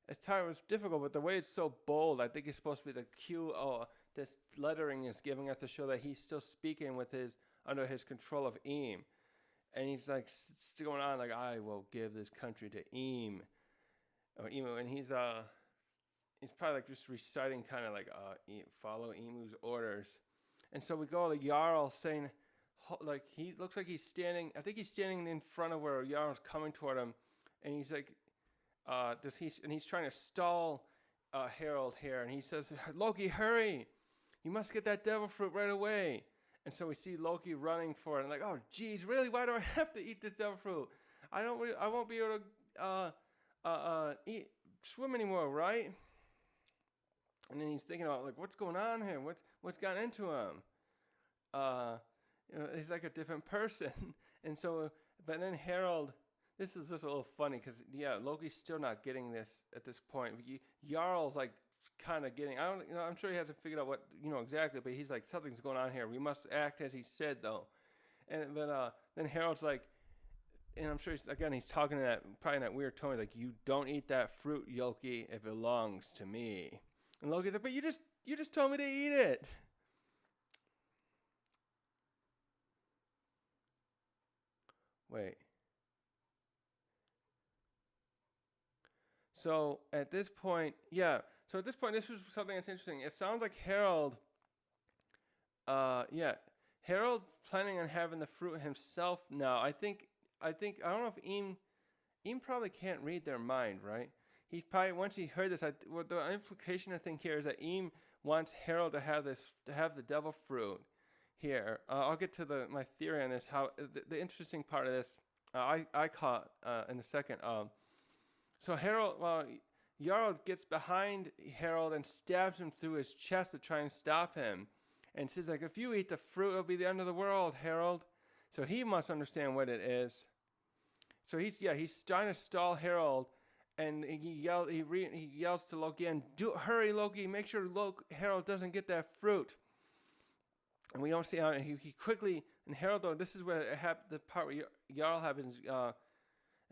It's hard. It was difficult, but the way it's so bold, I think it's supposed to be the cue. Oh, this lettering is giving us to show that he's still speaking with under his control of Eam. And he's like still going on like, I will give this country to Eam, or Emu, and he's probably like just reciting kind of like follow Emu's orders. And so we go to Jarl saying, like he looks like he's standing. I think he's standing in front of where Jarl's coming toward him, and he's like, he's trying to stall Harald here, and he says, Loki, hurry! You must get that devil fruit right away. And so we see Loki running for it, and like, oh, geez, really? Why do I have to eat this devil fruit? I won't be able to swim anymore, right? And then he's thinking about like, what's going on here? What's gotten into him? He's like a different person. And so, but then Harald, this is just a little funny because Loki's still not getting this at this point. Jarl's like kind of getting. I'm sure he hasn't figured out what exactly, but he's like, something's going on here. We must act as he said, though. But then Harald's like, and I'm sure he's talking in probably in that weird tone, like, you don't eat that fruit, Loki. It belongs to me. And Loki's like, but you just told me to eat it. Wait. So at this point, this was something that's interesting. It sounds like Harald, Harald planning on having the fruit himself now. I don't know if Eam probably can't read their mind, right? He probably, once he heard this, the implication I think here is that Eam wants Harald to have the devil fruit here. I'll get to my theory on this. How the interesting part of this, I caught in a second. So Jarl gets behind Harald and stabs him through his chest to try and stop him, and says like, if you eat the fruit, it'll be the end of the world, Harald. So he must understand what it is. So he's trying to stall Harald, and he yells to Loki, and hurry, Loki, make sure Harald doesn't get that fruit. And we don't see how he quickly, and Harald, though, this is where the part where Jarl happens.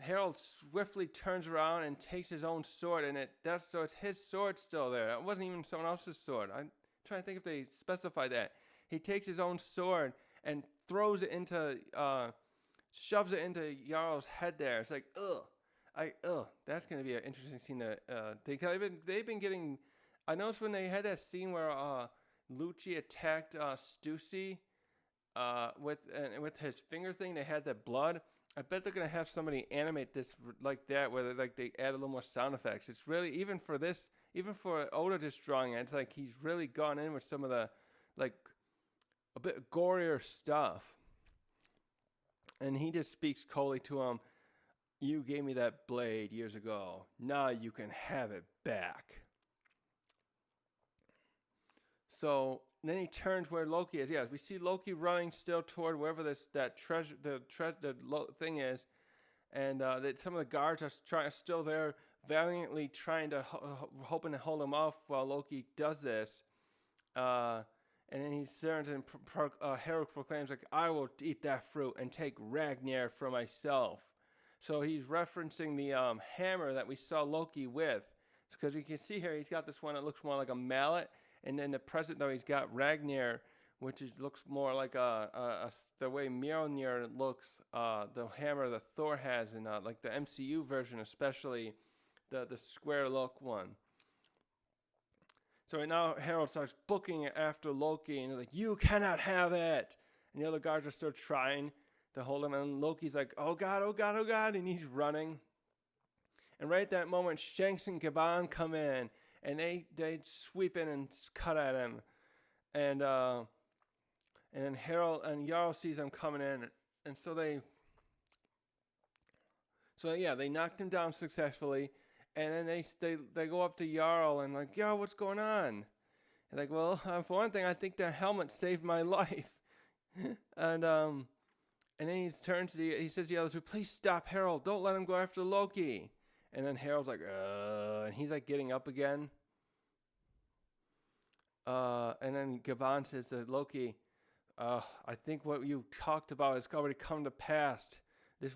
Harald swiftly turns around and takes his own sword, and it's his sword still there. It wasn't even someone else's sword. I'm trying to think if they specify that. He takes his own sword and throws it shoves it into Jarl's head there. It's like, that's going to be an interesting scene there. They've been getting, I noticed when they had that scene where Lucci attacked Stussy with his finger thing, they had that blood. I bet they're going to have somebody animate this like that, where they add a little more sound effects. It's really, even for Oda just drawing it, it's like he's really gone in with some of the, like, a bit gorier stuff. And he just speaks coldly to him, you gave me that blade years ago. Now you can have it back. So then he turns where Loki is. Yeah, we see Loki running still toward wherever the thing is, and that some of the guards are still there, valiantly trying to hoping to hold him off while Loki does this. And then he turns and Harald proclaims, like, I will eat that fruit and take Ragnar for myself. So he's referencing the hammer that we saw Loki with, because you can see here he's got this one that looks more like a mallet. And in the present, though, he's got Ragnar, which looks more like the way Mjolnir looks, the hammer that Thor has in like the MCU version, especially the square look one. So now Harald starts booking it after Loki, and they're like, you cannot have it. And the other guards are still trying to hold him, and Loki's like, oh God, oh God, oh God, and he's running. And right at that moment, Shanks and Gaban come in. And they sweep in and cut at him, and then Harald and Jarl sees them coming in, and so they knocked him down successfully, and then they go up to Jarl and like, Jarl, what's going on? Like, well, for one thing, I think that helmet saved my life. and then he turns to he says to the other two, please stop Harald. Don't let him go after Loki. And then Harold's like, and he's like getting up again. And then Gavan says to Loki, I think what you talked about has already come to pass.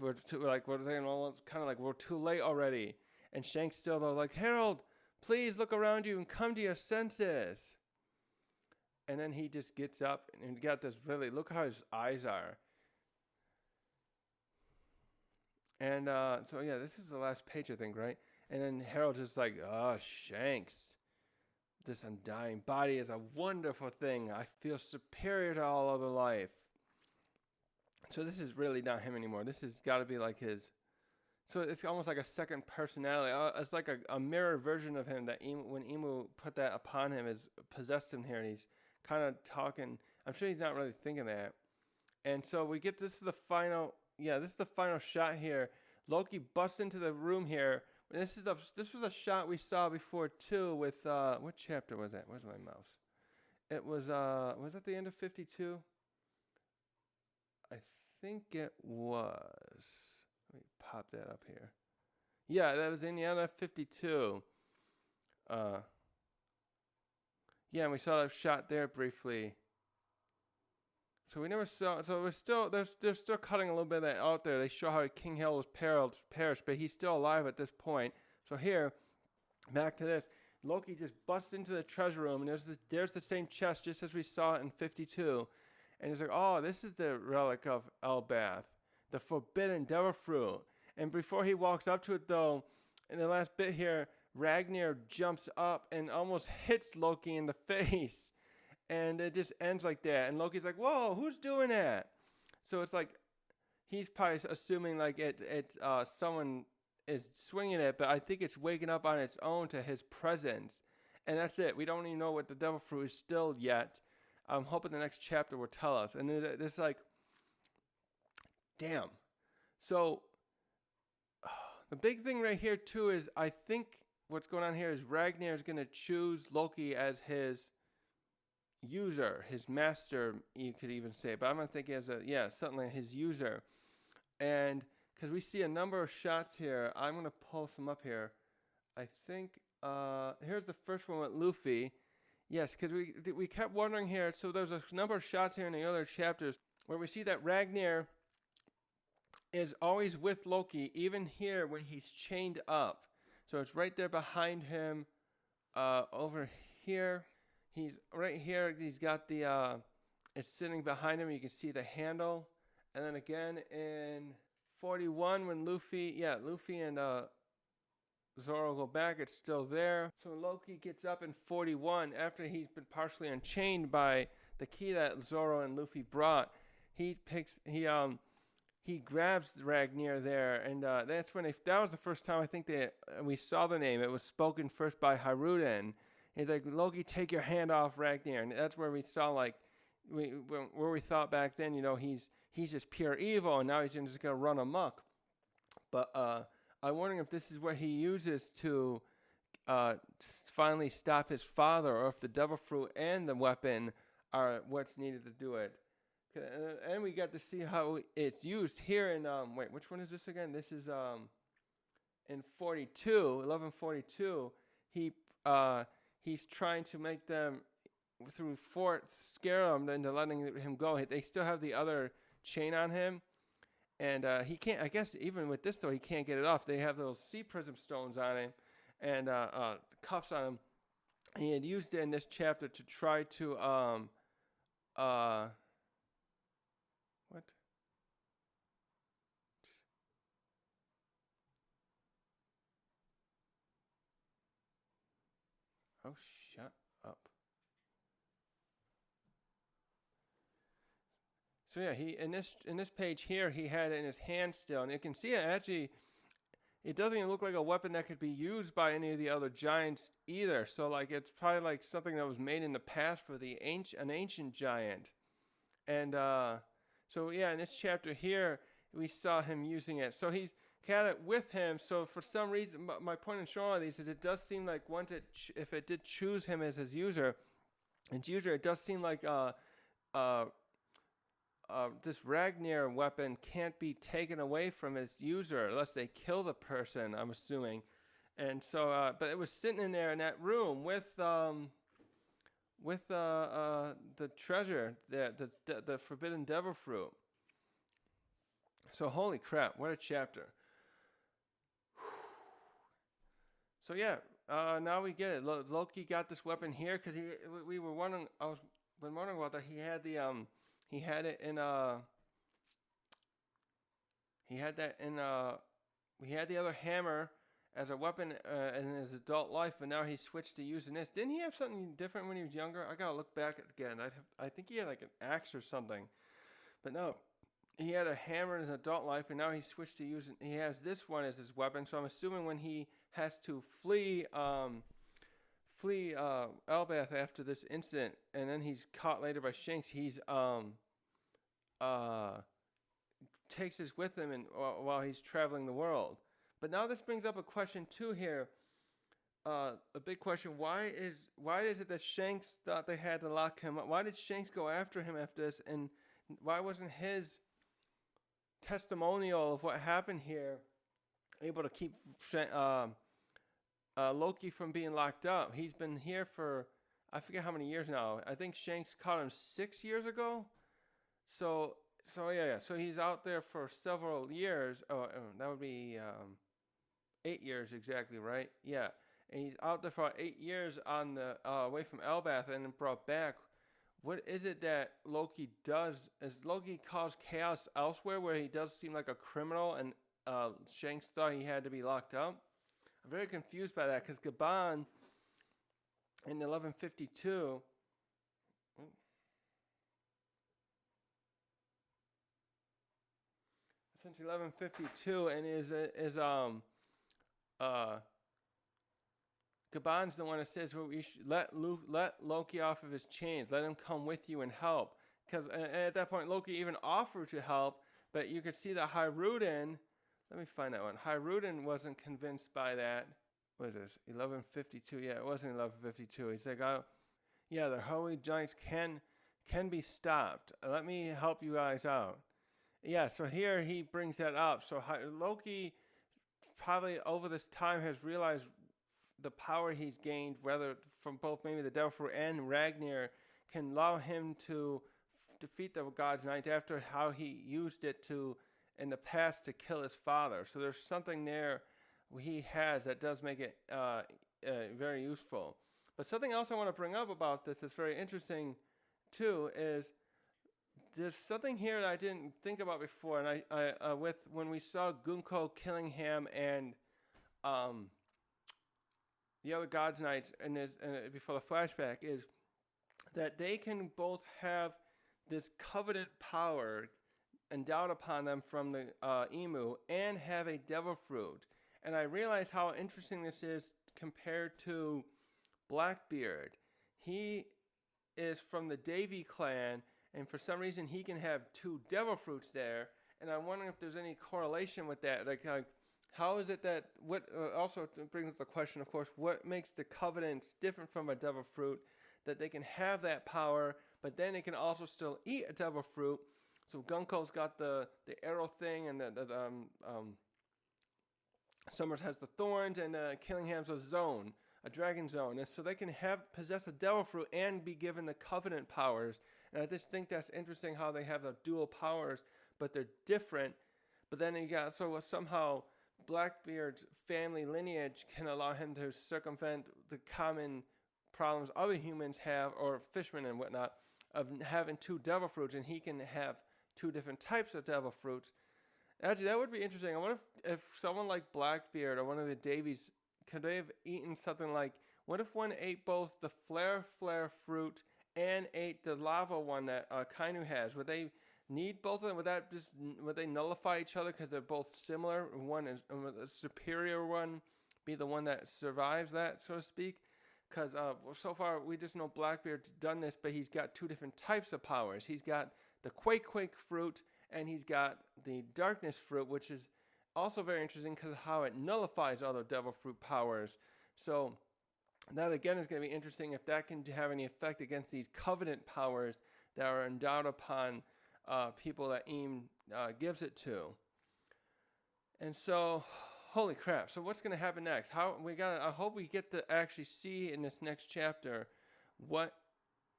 We're saying, well, it's kind of like we're too late already. And Shanks still though, like, Harald, please look around you and come to your senses. And then he just gets up and he got this really, look how his eyes are. And so yeah, this is the last page, I think, right? And then Harold's just like, Shanks, this undying body is a wonderful thing. I feel superior to all other life. So this is really not him anymore. This has got to be like his. So it's almost like a second personality. It's like a mirror version of him that when Emu put that upon him, has possessed him here, and he's kind of talking. I'm sure he's not really thinking that. And so we get this is the final. Yeah, this is the final shot here. Loki busts into the room here. This was a shot we saw before too. With what chapter was that? Where's my mouse? It was it the end of 52? I think it was. Let me pop that up here. Yeah, that was in the end of 52. Yeah, and we saw that shot there briefly. So we never saw. So we're still they're still cutting a little bit of that out there. They show how King Harold was perished, but he's still alive at this point. So here, back to this. Loki just busts into the treasure room, and there's the same chest just as we saw it in 52. And he's like, oh, this is the relic of Elbath, the forbidden devil fruit. And before he walks up to it, though, in the last bit here, Ragnar jumps up and almost hits Loki in the face. And it just ends like that. And Loki's like, whoa, who's doing that? So it's like, he's probably assuming like someone is swinging it, but I think it's waking up on its own to his presence. And that's it. We don't even know what the devil fruit is still yet. I'm hoping the next chapter will tell us. And then it's like, damn. So the big thing right here too is I think what's going on here is Ragnar is going to choose Loki as his user, his master, you could even say. But I'm going to think as something like his user. And because we see a number of shots here, I'm going to pull some up here. I think here's the first one with Luffy. Yes, because we kept wondering here. So there's a number of shots here in the other chapters where we see that Ragnar is always with Loki, even here when he's chained up. So it's right there behind him. Over here, he's right here. He's got it's sitting behind him. You can see the handle. And then again in 41 when Luffy and Zoro go back, it's still there. So Loki gets up in 41 after he's been partially unchained by the key that Zoro and Luffy brought. He grabs Ragnar there, and that's when that was the first time I think that we saw the name. It was spoken first by Haruden. He's like, Loki, take your hand off Ragnar, and that's where we saw where we thought back then, he's just pure evil, and now he's just gonna run amok. But I'm wondering if this is what he uses to finally stop his father, or if the devil fruit and the weapon are what's needed to do it. And we got to see how it's used here in which one is this again? This is in 1142. He's trying to make them through scare them into letting him go. They still have the other chain on him. And he can't, I guess even with this though, he can't get it off. They have those sea prism stones on him and cuffs on him. And he had used it in this chapter to try to, what? Oh, shut up. So yeah, he in this page here, he had it in his hand still, and you can see it actually. It doesn't even look like a weapon that could be used by any of the other giants either. So like it's probably like something that was made in the past for an ancient giant. And so yeah, in this chapter here, we saw him using it. So he's got it with him. So for some reason, my point in showing all these is it does seem like if it did choose him as his user, its user, it does seem like uh, this Ragnar weapon can't be taken away from its user unless they kill the person, I'm assuming. And so, but it was sitting in there in that room with the treasure, the forbidden devil fruit. So holy crap, what a chapter. So yeah, now we get it. Loki got this weapon here because we were wondering. Been wondering about that. He had it in he had that in he had the other hammer as a weapon in his adult life, but now he switched to using this. Didn't he have something different when he was younger? I gotta look back again. I think he had like an axe or something, but no, he had a hammer in his adult life, and now he switched to using. He has this one as his weapon. So I'm assuming when he has to flee Elbath after this incident, and then he's caught later by Shanks, he's takes this with him and while he's traveling the world. But now this brings up a question too here. A big question. Why is it that Shanks thought they had to lock him up? Why did Shanks go after him after this? And why wasn't his testimonial of what happened here able to keep Loki from being locked up? He's been here for, I forget how many years now. I think Shanks caught him 6 years ago. So yeah. So he's out there for several years. That would be 8 years exactly, right? Yeah. And he's out there for 8 years on the away from Elbath and then brought back. What is it that Loki does? Is Loki cause chaos elsewhere where he does seem like a criminal and Shanks thought he had to be locked up? I'm very confused by that because Gaban in 1152 since 1152 and is Gaban's the one that says, well, we should let Loki off of his chains. Let him come with you and help. Because at that point, Loki even offered to help, but you could see that Hyrudin, let me find that one. Hyrudin wasn't convinced by that. What is this? 1152. Yeah, it wasn't 1152. He's like, yeah, the holy giants can be stopped. Let me help you guys out. Yeah, so here he brings that up. So Loki probably over this time has realized the power he's gained, whether from both maybe the Devil Fruit and Ragnar, can allow him to defeat the God's Knights after how he used it to in the past to kill his father. So there's something there he has that does make it very useful. But something else I want to bring up about this that's very interesting too is there's something here that I didn't think about before, and I with when we saw Gunko, Killingham, and the other God's Knights, and before the flashback, is that they can both have this coveted power endowed upon them from the Emu and have a devil fruit. And I realize how interesting this is compared to Blackbeard. He is from the Davy clan, and for some reason he can have 2 devil fruits there. And I'm wondering if there's any correlation with that. Like how is it that, what also brings the question, of course, what makes the Covenants different from a devil fruit, that they can have that power, but then they can also still eat a devil fruit. So Gunko's got the arrow thing, and Summers has the thorns, and Killingham's a zone, a dragon zone. And so they can possess a devil fruit and be given the Covenant powers. And I just think that's interesting how they have the dual powers, but they're different. But then you got, so somehow Blackbeard's family lineage can allow him to circumvent the common problems other humans have, or fishermen and whatnot, of having 2 devil fruits, and he can have 2 different types of devil fruits. Actually, that would be interesting. I wonder if someone like Blackbeard or one of the Davies, could they have eaten something like, what if one ate both the flare fruit and ate the lava one that Kainu has? Would they need both of them? Would they nullify each other because they're both similar? One is the superior one be the one that survives that, so to speak? Because so far we just know Blackbeard's done this, but he's got 2 different types of powers. He's got the Quake fruit, and he's got the Darkness fruit, which is also very interesting because how it nullifies other devil fruit powers. So That again is going to be interesting if that can have any effect against these covenant powers that are endowed upon people that Eam gives it to. And so, holy crap! So what's going to happen next? I hope we get to actually see in this next chapter what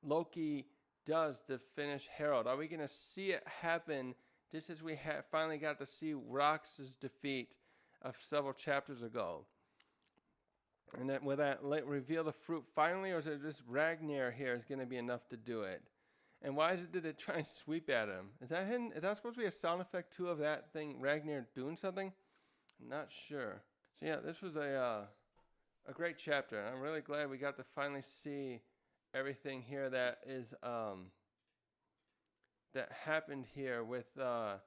Loki does to finish Harald. Are we going to see it happen just as we finally got to see Rox's defeat of several chapters ago? And that will that reveal the fruit finally, or is it just Ragnar here is going to be enough to do it? And why did it try and sweep at him? Is that hidden? Is that supposed to be a sound effect too of that thing, Ragnar doing something? I'm not sure. So yeah, this was a great chapter, and I'm really glad we got to finally see everything here that is that happened here with the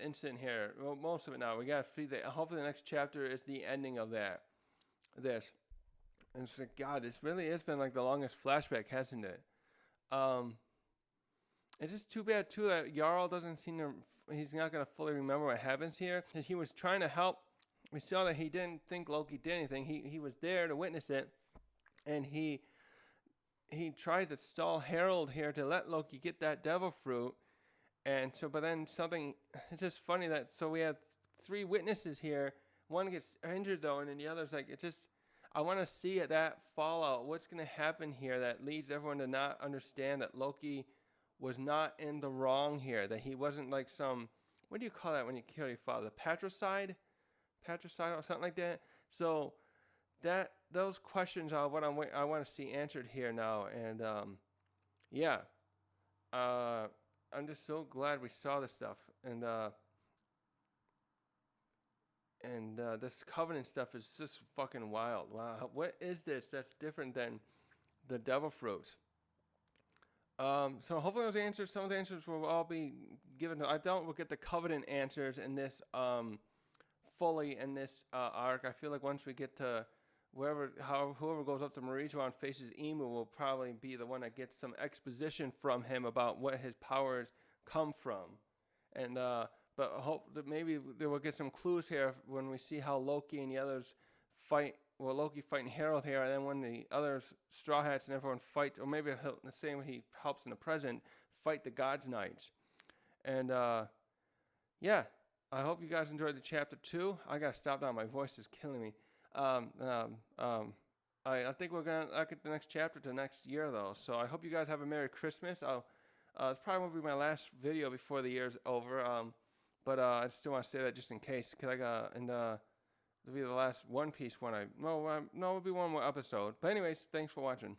incident here. Well, most of it now. We got to see that. Hopefully, the next chapter is the ending of that. This, and it's like, God, this really has been like the longest flashback, hasn't it? It's just too bad too that Jarl doesn't seem to. He's not gonna fully remember what happens here. And he was trying to help. We saw that he didn't think Loki did anything. He was there to witness it, and he tried to stall Harald here to let Loki get that devil fruit. And so, but then something. It's just funny that so we have 3 witnesses here. One gets injured though, and then the other's like, it's just, I want to see that fallout. What's going to happen here that leads everyone to not understand that Loki was not in the wrong here, that he wasn't like some, what do you call that when you kill your father? Patricide or something like that. So those questions are what I want to see answered here now. And yeah, I'm just so glad we saw this stuff. And this covenant stuff is just fucking wild. Wow, what is this that's different than the devil fruits? So hopefully some of those answers will all be given. I doubt we'll get the covenant answers in this fully in this arc. I feel like once we get to whoever goes up to Marijuana and faces Emu will probably be the one that gets some exposition from him about what his powers come from. And but I hope that maybe we'll get some clues here when we see how Loki and the others fight. Well, Loki fighting Harald here, and then when the others, Straw Hats and everyone fight, or maybe the same way he helps in the present, fight the Gods Knights. And yeah, I hope you guys enjoyed the chapter 2. I gotta stop now; my voice is killing me. I think we're gonna get the next chapter to next year though. So I hope you guys have a Merry Christmas. It's probably won't be my last video before the year's over. But I still want to say that just in case, because I got, and it'll be the last One Piece one. No, it'll be one more episode. But anyways, thanks for watching.